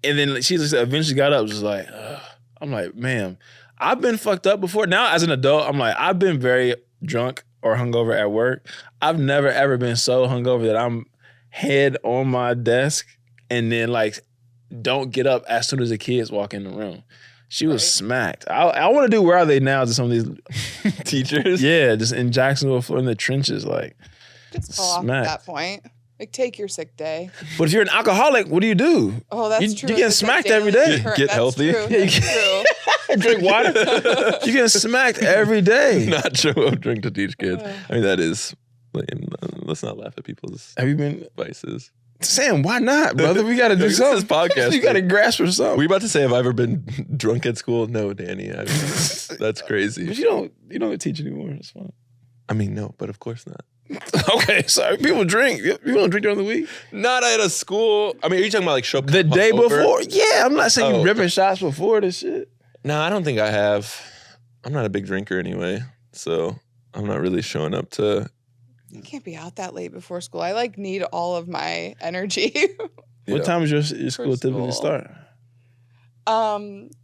Speaker 3: then she just eventually got up, just like, ugh. I'm like, ma'am, I've been fucked up before. Now, as an adult, I'm like, I've been very drunk or hungover at work. I've never, ever been so hungover that I'm head on my desk and then, like, don't get up as soon as the kids walk in the room. She was smacked. I want to do Where Are They Now to some of these
Speaker 2: teachers.
Speaker 3: Yeah, just in Jacksonville, in the trenches, like
Speaker 1: Just fall off at that point. Like, take your sick day.
Speaker 3: But if you're an alcoholic, what do you do?
Speaker 1: Oh, that's true.
Speaker 3: You getting smacked every day.
Speaker 2: Get healthy.
Speaker 1: True. That's true.
Speaker 3: Drink water. You getting smacked every day.
Speaker 2: Not show up drink to teach kids. I mean, that is. Let's not laugh at people's
Speaker 3: Have you been
Speaker 2: vices.
Speaker 3: Sam, why not, brother? We got to do
Speaker 2: This
Speaker 3: something.
Speaker 2: is podcast.
Speaker 3: You got to grasp for something.
Speaker 2: Were you about to say, have I ever been drunk at school? No, Danny. That's crazy.
Speaker 3: But you don't teach anymore. It's fine.
Speaker 2: I mean, no, but of course not.
Speaker 3: Okay, sorry. People drink. People don't drink during the week.
Speaker 2: Not at a school. I mean, are you talking about like show up
Speaker 3: The day
Speaker 2: over?
Speaker 3: before? Yeah, I'm not saying you
Speaker 2: Oh.
Speaker 3: ripping shots before this shit.
Speaker 2: No, I don't think I have. I'm not a big drinker anyway, so I'm not really showing up to.
Speaker 1: I can't be out that late before school. I like need all of my energy.
Speaker 3: What time is your school typically start?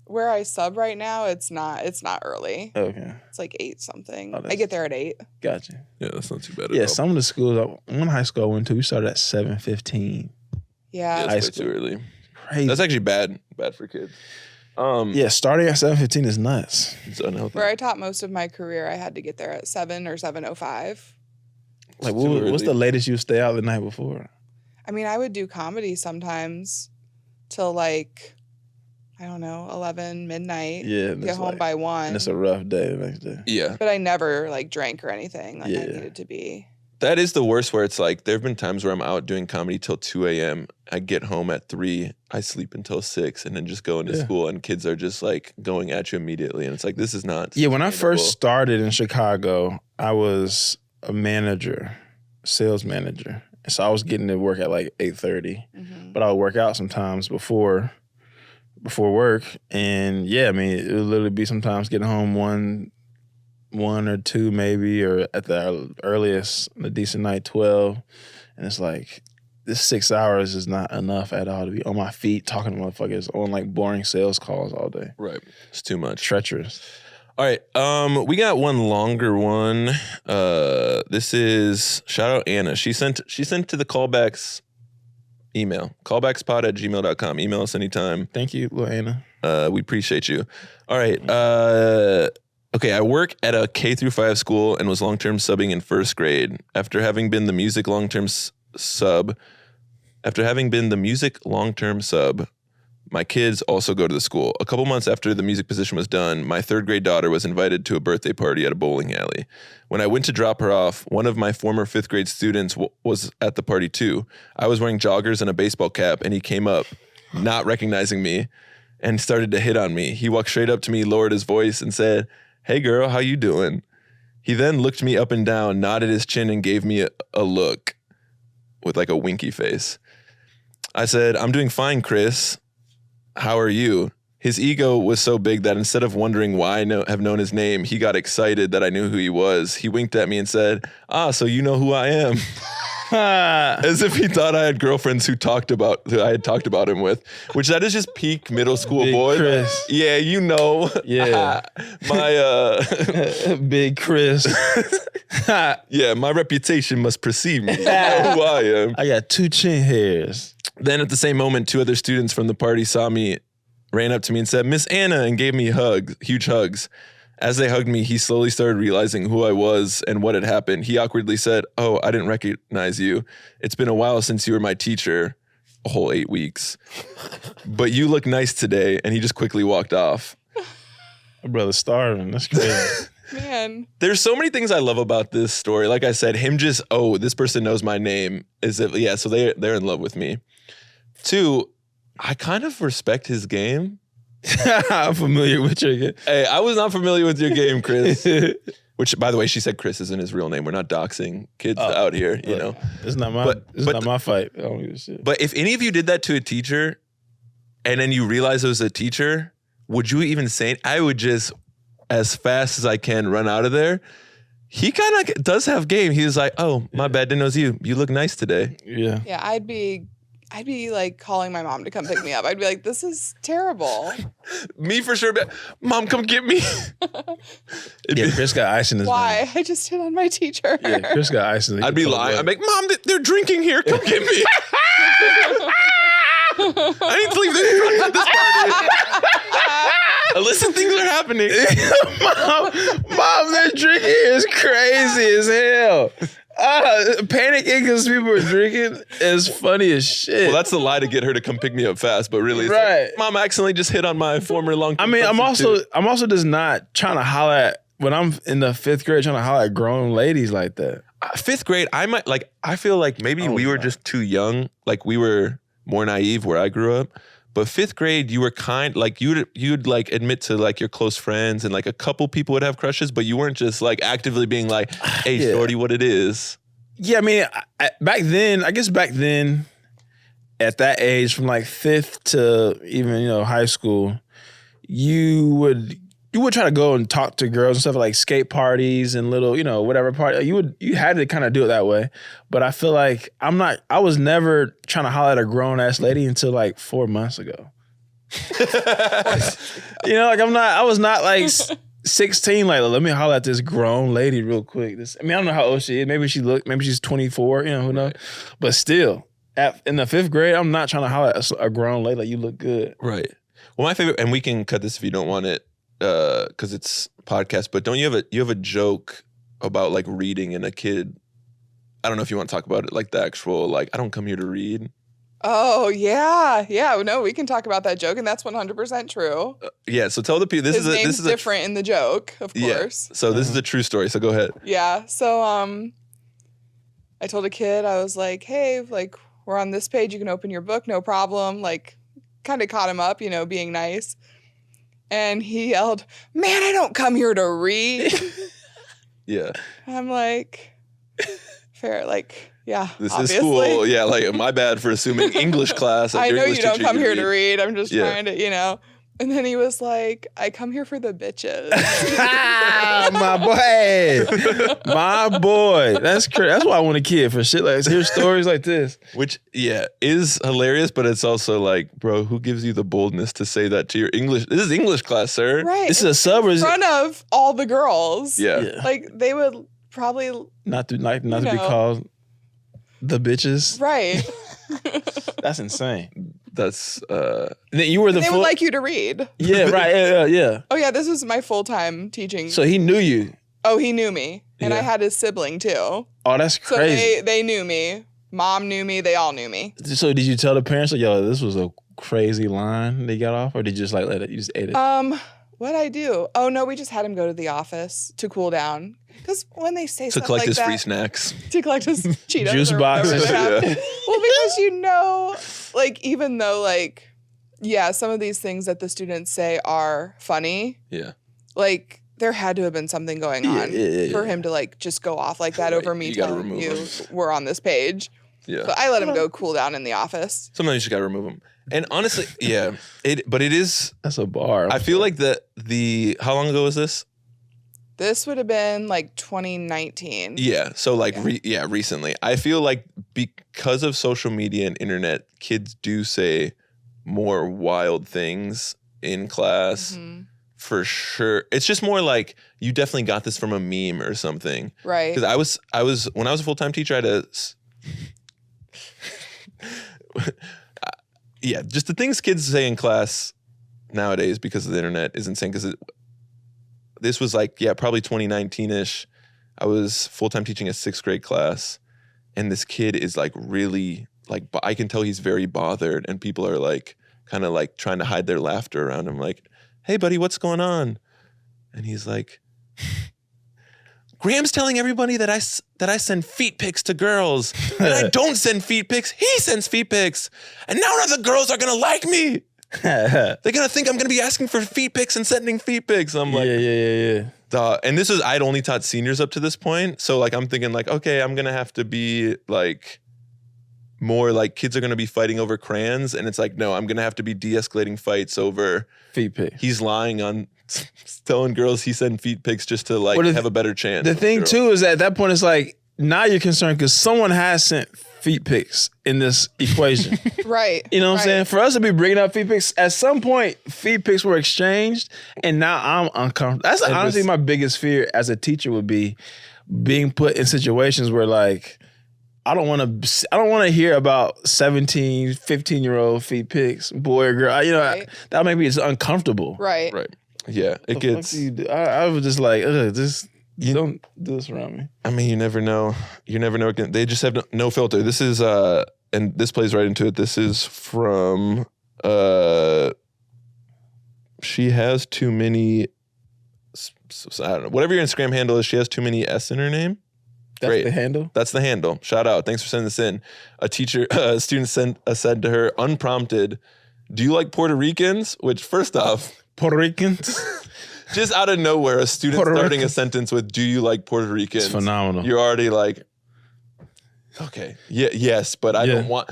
Speaker 1: Where I sub right now, it's not early.
Speaker 3: Okay,
Speaker 1: It's like 8 something.
Speaker 3: Oh,
Speaker 1: I get there at 8.
Speaker 3: gotcha.
Speaker 2: Yeah, that's not too bad.
Speaker 3: Yeah,
Speaker 2: at all.
Speaker 3: some of the schools, one high school I went to, we started at 7:15.
Speaker 1: Yeah.
Speaker 2: Yeah,
Speaker 3: high
Speaker 2: that's way
Speaker 3: school.
Speaker 2: too early.
Speaker 3: Crazy.
Speaker 2: That's actually bad for kids.
Speaker 3: Yeah, starting at 7:15 is nuts.
Speaker 2: It's unhealthy.
Speaker 1: Where I taught most of my career, I had to get there at 7 or 7:05.
Speaker 3: Like,
Speaker 2: It's too
Speaker 3: what's
Speaker 2: early.
Speaker 3: the latest you stay out the night before?
Speaker 1: I mean, I would do comedy sometimes till like, I don't know, 11, midnight.
Speaker 3: Yeah, and
Speaker 1: Get
Speaker 3: it's
Speaker 1: home
Speaker 3: like-
Speaker 1: by 1.
Speaker 3: And it's a rough day the next day.
Speaker 2: Yeah,
Speaker 1: But I never like drank or anything like I
Speaker 3: Yeah.
Speaker 1: needed to be.
Speaker 2: that is the worst. Where it's like there have been times where I'm out doing comedy till 2 a.m. I get home at 3. I sleep until 6, and then just go into
Speaker 3: Yeah.
Speaker 2: school, and kids are just like going at you immediately, and it's like this is not.
Speaker 3: Yeah, when I first
Speaker 2: sustainable.
Speaker 3: started in Chicago, I was a sales manager. So I was getting to work at like 8:30.
Speaker 1: Mhm.
Speaker 3: But I would work out sometimes before work. And yeah, I mean, it would literally be sometimes getting home one or two maybe, or at the earliest, a decent night, 12. And it's like, this 6 hours is not enough at all to be on my feet talking to motherfuckers on like boring sales calls all day.
Speaker 2: Right, it's too much.
Speaker 3: Treacherous.
Speaker 2: All right, we got one longer one. This is shout out Anna. She sent to the Callbacks email, callbackspod@gmail.com. Email us anytime.
Speaker 3: Thank you, Lil Anna.
Speaker 2: We appreciate you. All right. Okay, I work at a K-5 school and was long-term subbing in first grade. After having been the music long-term sub, my kids also go to the school. A couple months after the music position was done, my third grade daughter was invited to a birthday party at a bowling alley. When I went to drop her off, one of my former fifth grade students was at the party too. I was wearing joggers and a baseball cap, and he came up, not recognizing me, and started to hit on me. He walked straight up to me, lowered his voice, and said, "Hey girl, how you doing?" He then looked me up and down, nodded his chin, and gave me a look with like a winky face. I said, "I'm doing fine, Chris. How are you?" His ego was so big that instead of wondering why I have known his name, he got excited that I knew who he was. He winked at me and said, "Ah, so you know who I am." As if he thought I had girlfriends who I had talked about him with, which that is just peak middle school
Speaker 3: Big
Speaker 2: boy.
Speaker 3: Chris.
Speaker 2: Yeah, you know.
Speaker 3: Yeah.
Speaker 2: My
Speaker 3: Big Chris.
Speaker 2: yeah, my reputation must precede me. You know who I am.
Speaker 3: I got 2 chin hairs.
Speaker 2: Then at the same moment, 2 other students from the party saw me, ran up to me and said, "Miss Anna," and gave me huge hugs. As they hugged me, he slowly started realizing who I was and what had happened. He awkwardly said, "Oh, I didn't recognize you. It's been a while since you were my teacher." A whole 8 weeks. "But you look nice today." And he just quickly walked off.
Speaker 3: My brother's starving. That's crazy.
Speaker 1: Man.
Speaker 2: There's so many things I love about this story. Like I said, him just, this person knows my name. So they're in love with me. 2, I kind of respect his game.
Speaker 3: I'm familiar with your game.
Speaker 2: Hey, I was not familiar with your game, Chris. Which, by the way, she said Chris isn't his real name. We're not doxing kids out here, you know.
Speaker 3: It's not my not my fight. I don't give a shit.
Speaker 2: But if any of you did that to a teacher and then you realize it was a teacher, would you even say it? I would just, as fast as I can, run out of there. He kind of does have game. He was like, "Oh, my bad, didn't know it was you. You look nice today."
Speaker 3: Yeah.
Speaker 1: Yeah, I'd be like calling my mom to come pick me up. I'd be like, "This is terrible."
Speaker 2: Me for sure. "Mom, come get me."
Speaker 3: Yeah, Chris got ice in his veins.
Speaker 1: Why? I just hit on my teacher.
Speaker 3: Yeah, Chris got ice in his
Speaker 2: I'd be lying. I'd be like, "Mom, they're drinking here. Come get me." I need to leave this party. Listen, things are happening.
Speaker 3: Mom, their drinking is crazy as hell. Panicking because people were drinking is funny as shit.
Speaker 2: Well, that's the lie to get her to come pick me up fast, but really, it's
Speaker 3: right.
Speaker 2: like, Mom accidentally just hit on my former long.
Speaker 3: I mean, I'm also just not trying to holler at, when I'm in the 5th grade, trying to holler at grown ladies like that.
Speaker 2: 5th grade, I feel like maybe we were just too young. Like we were more naive where I grew up. But 5th grade, you were you'd like admit to like your close friends, and like a couple people would have crushes, but you weren't just like actively being like, hey, shorty, what it is.
Speaker 3: Yeah, I mean, back then, at that age, from like 5th to even, high school, you would try to go and talk to girls and stuff, like skate parties and little, whatever party. You had to kind of do it that way. But I feel like I was never trying to holler at a grown ass lady until like 4 months ago. I was not like 16, like, let me holler at this grown lady real quick. I don't know how old she is. Maybe she's 24, who knows? Right. But still, in the 5th grade, I'm not trying to holler at a grown lady like, you look good.
Speaker 2: Right. Well, my favorite, and we can cut this if you don't want it, because it's podcast, but don't you have a joke about like reading and a kid? I don't know if you want to talk about it, like the actual, like, I don't come here to read.
Speaker 1: Oh yeah. No, we can talk about that joke, and that's 100% true.
Speaker 2: Yeah. So tell the people this is
Speaker 1: different in the joke, of course.
Speaker 2: So this is a true story. So go ahead.
Speaker 1: Yeah. So I told a kid, I was like, hey, like, we're on this page. You can open your book, no problem. Like, kind of caught him up, being nice. And he yelled, man, I don't come here to read.
Speaker 2: Yeah.
Speaker 1: I'm like, fair, like, yeah,
Speaker 2: this
Speaker 1: obviously.
Speaker 2: Is cool. Yeah, like, my bad for assuming English class.
Speaker 1: I know you don't come here to read. I'm just trying to, And then he was like, I come here for the bitches.
Speaker 3: My boy. That's crazy. That's why I want a kid, for shit like this. Hear stories like this.
Speaker 2: Which, is hilarious, but it's also like, bro, who gives you the boldness to say that to your English? This is English class, sir.
Speaker 1: Right.
Speaker 3: This is a sub.
Speaker 1: In front of all the girls.
Speaker 2: Yeah.
Speaker 1: Like, they would probably...
Speaker 3: Not to be called the bitches.
Speaker 1: Right.
Speaker 3: That's insane.
Speaker 2: That's
Speaker 3: you were
Speaker 1: they would like you to read.
Speaker 3: Yeah, right. Yeah.
Speaker 1: Oh yeah, this was my full-time teaching.
Speaker 3: So he knew you.
Speaker 1: Oh, he knew me. And I had his sibling too.
Speaker 3: Oh, that's crazy.
Speaker 1: So they knew me. Mom knew me, they all knew me.
Speaker 3: So did you tell the parents, like, yo, this was a crazy line they got off, or did you just like let it, you just ate it?
Speaker 1: What'd I do? Oh no, we just had him go to the office to cool down. Because when they say stuff like that.
Speaker 2: To collect his free snacks.
Speaker 1: To collect his Cheetos.
Speaker 3: Juice boxes.
Speaker 1: Well, because like, even though like, some of these things that the students say are funny.
Speaker 2: Yeah.
Speaker 1: Like, there had to have been something going on for him to like just go off like that over me telling you we're on this page.
Speaker 2: Yeah.
Speaker 1: So I let him go cool down in the office.
Speaker 2: Sometimes you just gotta remove them. And honestly, but it is.
Speaker 3: That's a bar.
Speaker 2: I feel like how long ago was this?
Speaker 1: This would have been like 2019.
Speaker 2: Yeah. So like, recently. I feel like because of social media and internet, kids do say more wild things in class. Mm-hmm. For sure. It's just more like, you definitely got this from a meme or something.
Speaker 1: Right.
Speaker 2: Because I was when I was a full-time teacher, I had just the things kids say in class nowadays because of the internet is insane. Because this was like, probably 2019-ish. I was full-time teaching a 6th grade class, and this kid is like really, like, I can tell he's very bothered, and people are like kind of like trying to hide their laughter around him, like, hey buddy, what's going on? And he's like, Graham's telling everybody that I send feet pics to girls, and I don't send feet pics. He sends feet pics, and now the girls are gonna like me. They're gonna think I'm gonna be asking for feet pics and sending feet pics. I'm like,
Speaker 3: yeah.
Speaker 2: And I'd only taught seniors up to this point, so like I'm thinking like, okay, I'm gonna have to be like more like, kids are gonna be fighting over crayons, and it's like, no, I'm gonna have to be de-escalating fights over
Speaker 3: feet pic.
Speaker 2: He's lying on telling girls he sent feet pics just to like have a better chance.
Speaker 3: The thing too is at that point it's like, now you're concerned because someone has sent feet pics in this equation.
Speaker 1: Right.
Speaker 3: You know what I'm saying? For us to be bringing up feet pics, at some point feet pics were exchanged, and now I'm uncomfortable. That's honestly my biggest fear as a teacher would be being put in situations where like, I don't want to hear about 17, 15-year-old feet pics, boy or girl. That make me uncomfortable.
Speaker 1: Right.
Speaker 2: Yeah, it gets.
Speaker 3: I was just like, this. You don't do this around me.
Speaker 2: I mean, you never know. You never know. They just have no filter. This is and this plays right into it. This is from she has too many. I don't know. Whatever your Instagram handle is, she has too many S in her name.
Speaker 3: That's
Speaker 2: Great.
Speaker 3: the handle?
Speaker 2: That's the handle. Shout out. Thanks for sending this in. A student said to her, unprompted, "Do you like Puerto Ricans?" Which, first off,
Speaker 3: Puerto Ricans?
Speaker 2: just out of nowhere, a student starting a sentence with, "Do you like Puerto Ricans?"
Speaker 3: It's phenomenal.
Speaker 2: You're already like, okay, yes, but I don't want,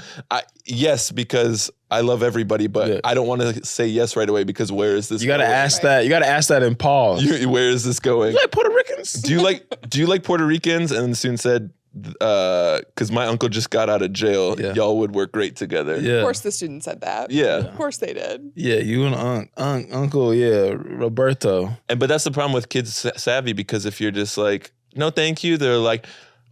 Speaker 2: yes, because I love everybody, but I don't want to say yes right away because where is this
Speaker 3: You got to
Speaker 2: going?
Speaker 3: ask that. You got to ask that in pause.
Speaker 2: Where is this going?
Speaker 3: You like Puerto Ricans?
Speaker 2: Do you like Puerto Ricans? And the student said, because my uncle just got out of jail.
Speaker 3: Yeah.
Speaker 2: Y'all would work great together.
Speaker 3: Yeah.
Speaker 1: Of course the student said that.
Speaker 2: Yeah.
Speaker 1: Of course they did.
Speaker 3: Yeah, you and Uncle, Roberto.
Speaker 2: But that's the problem with kids savvy, because if you're just like, no, thank you, they're like,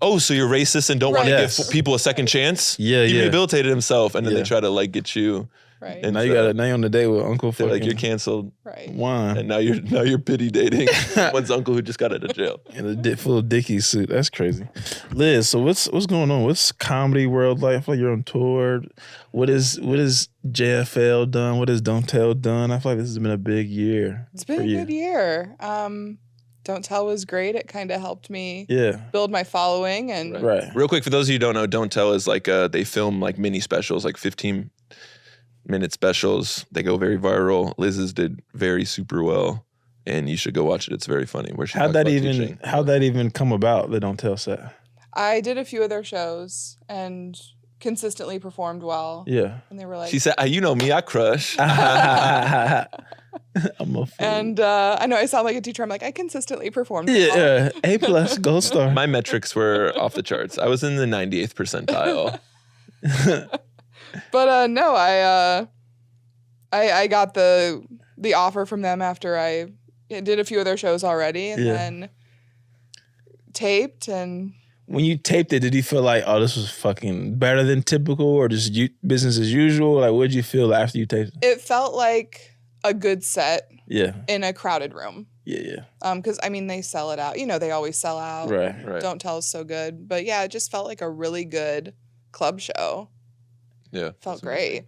Speaker 2: oh, so you're racist and don't want to give people a second chance?
Speaker 3: Yeah,
Speaker 2: he
Speaker 3: yeah.
Speaker 2: rehabilitated himself, and then they try to like get you.
Speaker 1: Right.
Speaker 2: And
Speaker 3: Now you're on the date with Uncle
Speaker 2: they're
Speaker 3: fucking
Speaker 2: like, you're canceled.
Speaker 1: Right.
Speaker 3: Wine.
Speaker 2: And now you're pity dating someone's uncle who just got out of jail.
Speaker 3: In a full Dickie suit. That's crazy. Liz, so what's going on? What's comedy world like? I feel like you're on tour. What is JFL done? What is Don't Tell done? I feel like this has been a big year.
Speaker 1: It's been a good year. Don't Tell was great. It kind of helped me build my following. And
Speaker 3: Right.
Speaker 2: Real quick, for those of you who don't know, Don't Tell is like they film like mini specials, like 15-minute specials. They go very viral. Liz's did very super well, and you should go watch it. It's very funny. Where she
Speaker 3: How'd that even come about, the Don't Tell set?
Speaker 1: I did a few of their shows and consistently performed well.
Speaker 3: Yeah.
Speaker 1: And they were like,
Speaker 2: She said, you know me, I crush.
Speaker 3: I'm a fool.
Speaker 1: and I know I sound like a teacher. I'm like, I consistently performed well.
Speaker 3: Yeah, A+, gold star.
Speaker 2: My metrics were off the charts. I was in the 98th percentile.
Speaker 1: But no, I got the offer from them after I did a few of their shows already, and then taped. And
Speaker 3: when you taped it, did you feel like, oh, this was fucking better than typical, or just business as usual? Like, what did you feel after you taped it?
Speaker 1: It felt like a good set.
Speaker 3: Yeah.
Speaker 1: In a crowded room.
Speaker 3: Yeah.
Speaker 1: Because I mean, they sell it out. You know, they always sell out.
Speaker 3: Right.
Speaker 1: Don't Tell is so good, but yeah, it just felt like a really good club show.
Speaker 2: Yeah.
Speaker 1: Felt great.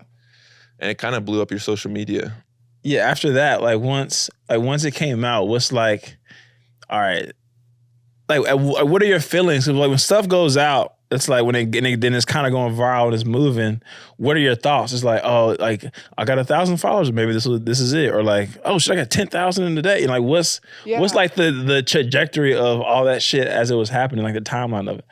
Speaker 2: And it kind of blew up your social media.
Speaker 3: Yeah, after that, once it came out, what's like, all right, what are your feelings? Like when stuff goes out, it's like then it's kind of going viral and it's moving. What are your thoughts? It's like, oh, like I got 1,000 followers, maybe this is it, or like, oh shit, I got 10,000 in a day. And like, what's like the trajectory of all that shit as it was happening, like the timeline of it?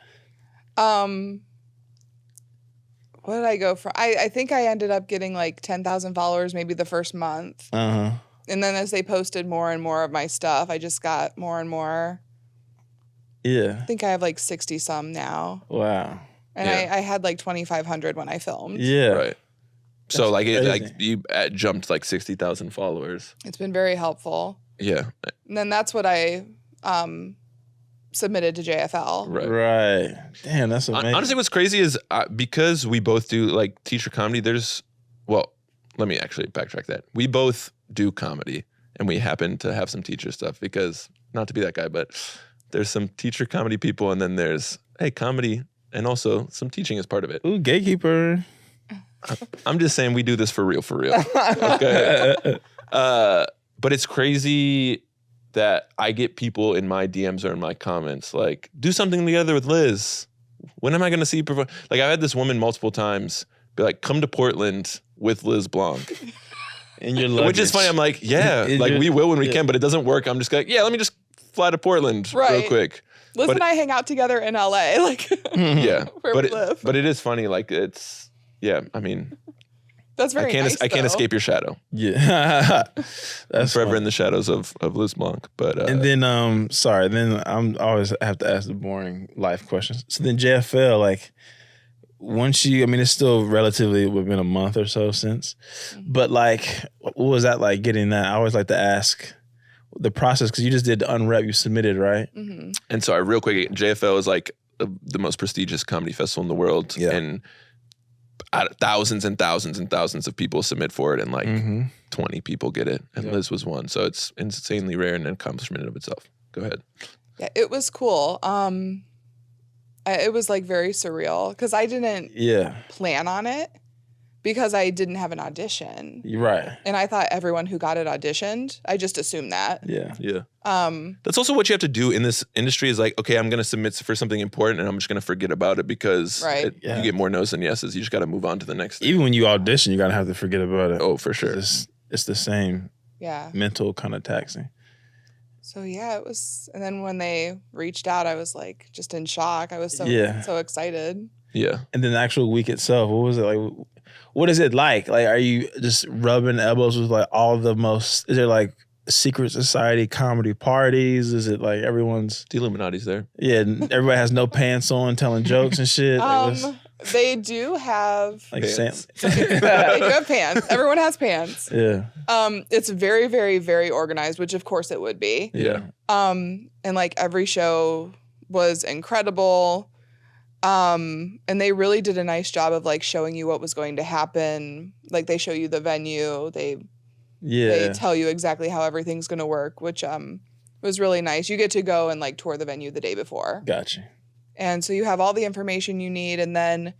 Speaker 1: What did I go for? I think I ended up getting like 10,000 followers maybe the first month.
Speaker 3: Uh-huh.
Speaker 1: And then as they posted more and more of my stuff, I just got more and more.
Speaker 3: Yeah.
Speaker 1: I think I have like 60 some now.
Speaker 3: Wow.
Speaker 1: And I had like 2,500 when I filmed.
Speaker 3: Yeah.
Speaker 2: Right. So
Speaker 3: That's
Speaker 2: like you jumped like 60,000 followers.
Speaker 1: It's been very helpful.
Speaker 2: Yeah.
Speaker 1: And then that's what I submitted to JFL.
Speaker 3: Right. Damn, that's amazing.
Speaker 2: Honestly, what's crazy is because we both do like teacher comedy, let me actually backtrack that. We both do comedy, and we happen to have some teacher stuff because, not to be that guy, but there's some teacher comedy people, and then there's, hey, comedy, and also some teaching is part of it.
Speaker 3: Ooh, gatekeeper.
Speaker 2: I'm just saying we do this for real. Okay. But it's crazy that I get people in my DMs or in my comments like, do something together with Liz. When am I going to see you perform? Like, I've had this woman multiple times be like, come to Portland with Liz Blanc.
Speaker 3: In your luggage.
Speaker 2: Which is funny. I'm like, yeah, like we will when we can, but it doesn't work. I'm just like, yeah, let me just fly to Portland real quick.
Speaker 1: Liz and I hang out together in LA. Like,
Speaker 2: yeah,
Speaker 1: where we live.
Speaker 2: But it is funny. Like, it's, yeah, I mean,
Speaker 1: that's very nice,
Speaker 2: I can't escape your shadow.
Speaker 3: Yeah.
Speaker 2: That's forever in the shadows of Liz Blanc. But
Speaker 3: and then I'm always have to ask the boring life questions. So then JFL, like once it's still relatively within a month or so since. But like what was that like getting that? I always like to ask the process, because you just did the unwrap, you submitted, right?
Speaker 1: Mm-hmm.
Speaker 2: And so real quick, JFL is like the most prestigious comedy festival in the world.
Speaker 3: Yeah.
Speaker 2: And thousands and thousands and thousands of people submit for it, and like 20 people get it, and Liz was one. So it's insanely rare and an accomplishment in of itself. Go ahead.
Speaker 1: Yeah, it was cool. It was like very surreal because I didn't plan on it because I didn't have an audition.
Speaker 3: You're right.
Speaker 1: And I thought everyone who got it auditioned. I just assumed that.
Speaker 3: Yeah.
Speaker 2: Yeah. That's also what you have to do in this industry is like, okay, I'm going to submit for something important and I'm just going to forget about it because you get more no's than yeses. You just got to move on to the next thing.
Speaker 3: Even when you audition, you got to have to forget about it.
Speaker 2: Oh, for sure.
Speaker 3: It's the same mental kind of taxing.
Speaker 1: So yeah, it was. And then when they reached out, I was like just in shock. I was so excited.
Speaker 2: Yeah.
Speaker 3: And then the actual week itself, what was it like? What is it like? Like, are you just rubbing elbows with like all the most? Is there like secret society comedy parties? Is it like everyone's
Speaker 2: the Illuminati's there?
Speaker 3: Yeah, everybody has no pants on, telling jokes and shit.
Speaker 1: They do have
Speaker 3: like
Speaker 2: pants.
Speaker 1: They do have pants. Everyone has pants.
Speaker 3: Yeah.
Speaker 1: It's very, very, very organized, which of course it would be.
Speaker 2: Yeah.
Speaker 1: And like every show was incredible. And they really did a nice job of like showing you what was going to happen. Like they show you the venue. They tell you exactly how everything's going to work, which was really nice. You get to go and like tour the venue the day before.
Speaker 3: Gotcha.
Speaker 1: And so you have all the information you need, and then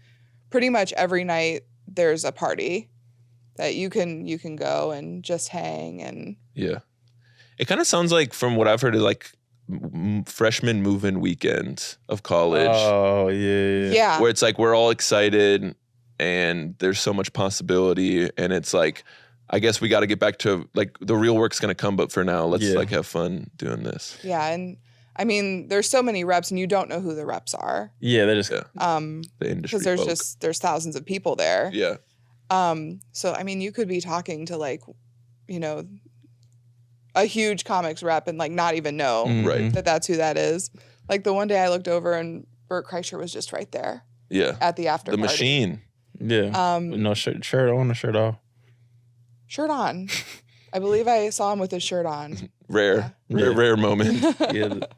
Speaker 1: pretty much every night there's a party that you can go and just hang and
Speaker 2: It kind of sounds like, from what I've heard, like freshman move-in weekend of college.
Speaker 3: Oh yeah.
Speaker 2: Where it's like we're all excited and there's so much possibility, and it's like, I guess we got to get back to like the real work's gonna come, but for now let's like have fun doing this.
Speaker 1: Yeah, and I mean, there's so many reps, and you don't know who the reps are.
Speaker 3: Yeah, they're just
Speaker 2: the industry
Speaker 1: because there's thousands of people there.
Speaker 2: Yeah.
Speaker 1: So I mean, you could be talking to like, you know, a huge comics rep and like not even know that that's who that is. Like the one day I looked over and Bert Kreischer was just right there.
Speaker 2: Yeah.
Speaker 1: At the after
Speaker 2: the
Speaker 1: party.
Speaker 2: Machine.
Speaker 3: Yeah. No shirt on or shirt off.
Speaker 1: Shirt on. I believe I saw him with his shirt on.
Speaker 2: Rare moment.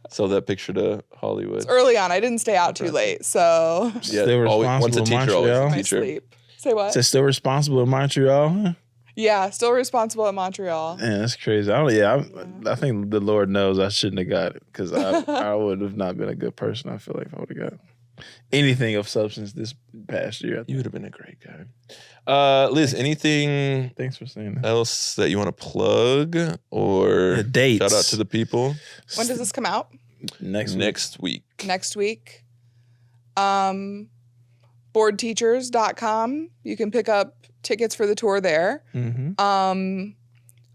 Speaker 2: Sold that picture to Hollywood.
Speaker 1: It's early on. I didn't stay out too late, so
Speaker 2: once a teacher, always a teacher.
Speaker 1: Sleep. Say what?
Speaker 3: So still responsible in Montreal?
Speaker 1: Yeah, still responsible at Montreal.
Speaker 3: Man, that's crazy. I think the Lord knows I shouldn't have got it because I would have not been a good person. I feel like if I would have got anything of substance this past year.
Speaker 2: You would have been a great guy. Liz, anything
Speaker 3: Thanks for saying that.
Speaker 2: else that you want to plug or
Speaker 3: the dates.
Speaker 2: Shout out to the people?
Speaker 1: When does this come out?
Speaker 2: Next week.
Speaker 1: Next week. Boardteachers.com. You can pick up tickets for the tour there.
Speaker 3: Mm-hmm.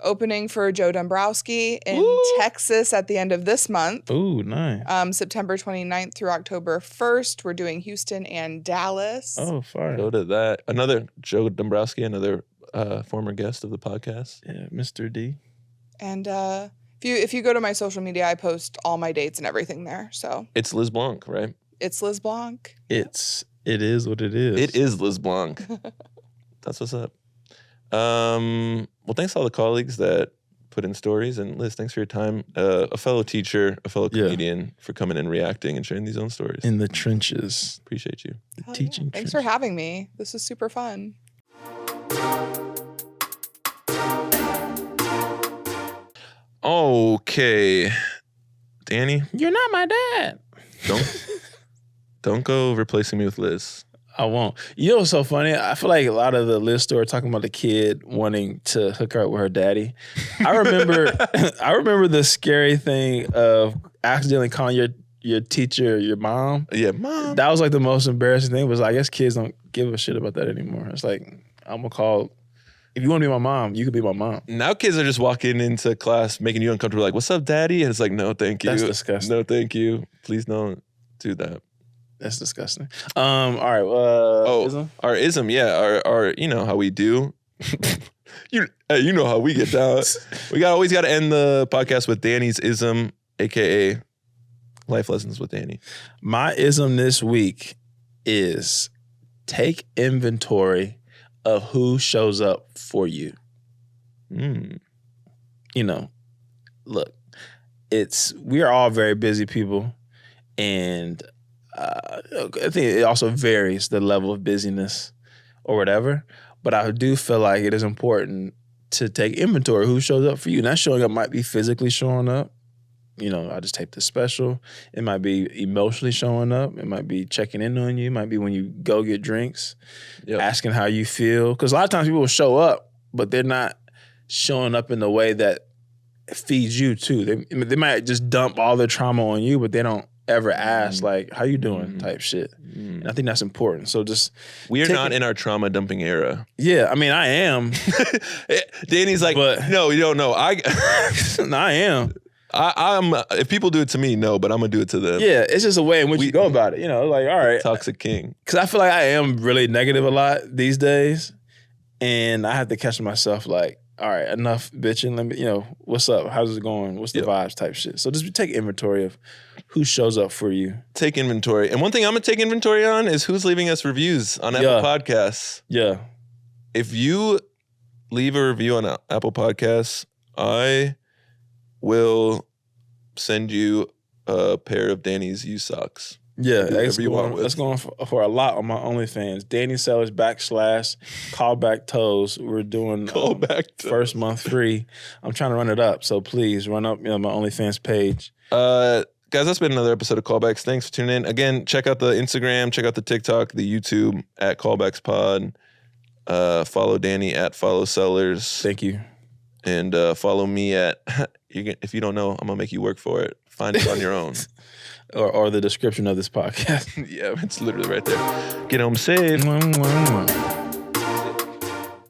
Speaker 1: Opening for Joe Dombrowski in Texas at the end of this month.
Speaker 3: Ooh, nice.
Speaker 1: September 29th through October 1st. We're doing Houston and Dallas.
Speaker 3: Oh, fire.
Speaker 2: Go to that. Another Joe Dombrowski, another former guest of the podcast.
Speaker 3: Yeah, Mr. D.
Speaker 1: And if you go to my social media, I post all my dates and everything there. So
Speaker 2: it's Liz Blanc, right?
Speaker 1: It's Liz Blanc.
Speaker 3: It is what it is.
Speaker 2: It is Liz Blanc. That's what's up. Well, thanks to all the colleagues that put in stories, and Liz, thanks for your time. A fellow teacher, a fellow comedian, for coming and reacting and sharing these own stories.
Speaker 3: In the trenches.
Speaker 2: Appreciate you.
Speaker 3: The teaching trenches.
Speaker 1: Thanks for having me. This is super fun.
Speaker 2: Okay. Danny?
Speaker 3: You're not my dad.
Speaker 2: Don't go replacing me with Liz.
Speaker 3: I won't. You know what's so funny? I feel like a lot of the Liz story talking about the kid wanting to hook her up with her daddy. I remember the scary thing of accidentally calling your teacher your mom.
Speaker 2: Yeah, mom.
Speaker 3: That was like the most embarrassing thing. Was I guess kids don't give a shit about that anymore. It's like, I'm gonna call. If you want to be my mom, you can be my mom.
Speaker 2: Now kids are just walking into class making you uncomfortable. Like, what's up, daddy? And it's like, no, thank you.
Speaker 3: That's disgusting.
Speaker 2: No, thank you. Please don't do that.
Speaker 3: That's disgusting. All right.
Speaker 2: Ism? Our ism, yeah. Our you know how we do. you know how we get down. We always got to end the podcast with Danny's ism, aka Life Lessons with Danny.
Speaker 3: My ism this week is take inventory of who shows up for you. You know, look, we are all very busy people, and I think it also varies the level of busyness or whatever. But I do feel like it is important to take inventory of who shows up for you. And that showing up might be physically showing up. I just taped this special. It might be emotionally showing up. It might be checking in on you. It might be when you go get drinks, asking how you feel. Because a lot of times people will show up, but they're not showing up in the way that feeds you too. They might just dump all their trauma on you, but they don't ever ask like, how you doing type shit. And I think that's important. So just
Speaker 2: we are not in our trauma dumping era.
Speaker 3: Yeah, I mean I am.
Speaker 2: Danny's like, but, no, you don't know. I
Speaker 3: am.
Speaker 2: I'm if people do it to me, no, but I'm gonna do it to them.
Speaker 3: Yeah, it's just a way in which you go about it. Like, all right.
Speaker 2: Toxic king.
Speaker 3: Cause I feel like I am really negative a lot these days. And I have to catch myself like, all right, enough bitching. Let me, what's up? How's it going? What's the vibes type shit? So just take inventory of who shows up for you.
Speaker 2: Take inventory. And one thing I'm going to take inventory on is who's leaving us reviews on Apple Podcasts.
Speaker 3: Yeah.
Speaker 2: If you leave a review on Apple Podcasts, I will send you a pair of Danny's used socks.
Speaker 3: Yeah, that's going for a lot on my OnlyFans. Danny Sellers / callback toes. We're doing
Speaker 2: callback
Speaker 3: first month free. I'm trying to run it up, so please run up my OnlyFans page.
Speaker 2: Guys, that's been another episode of Callbacks. Thanks for tuning in. Again, check out the Instagram, check out the TikTok, the YouTube at Callbacks Pod. Follow Danny at Follow Sellers.
Speaker 3: Thank you.
Speaker 2: And follow me at, if you don't know, I'm going to make you work for it. Find it on your own.
Speaker 3: Or the description of this podcast.
Speaker 2: Yeah, it's literally right there. Get home safe.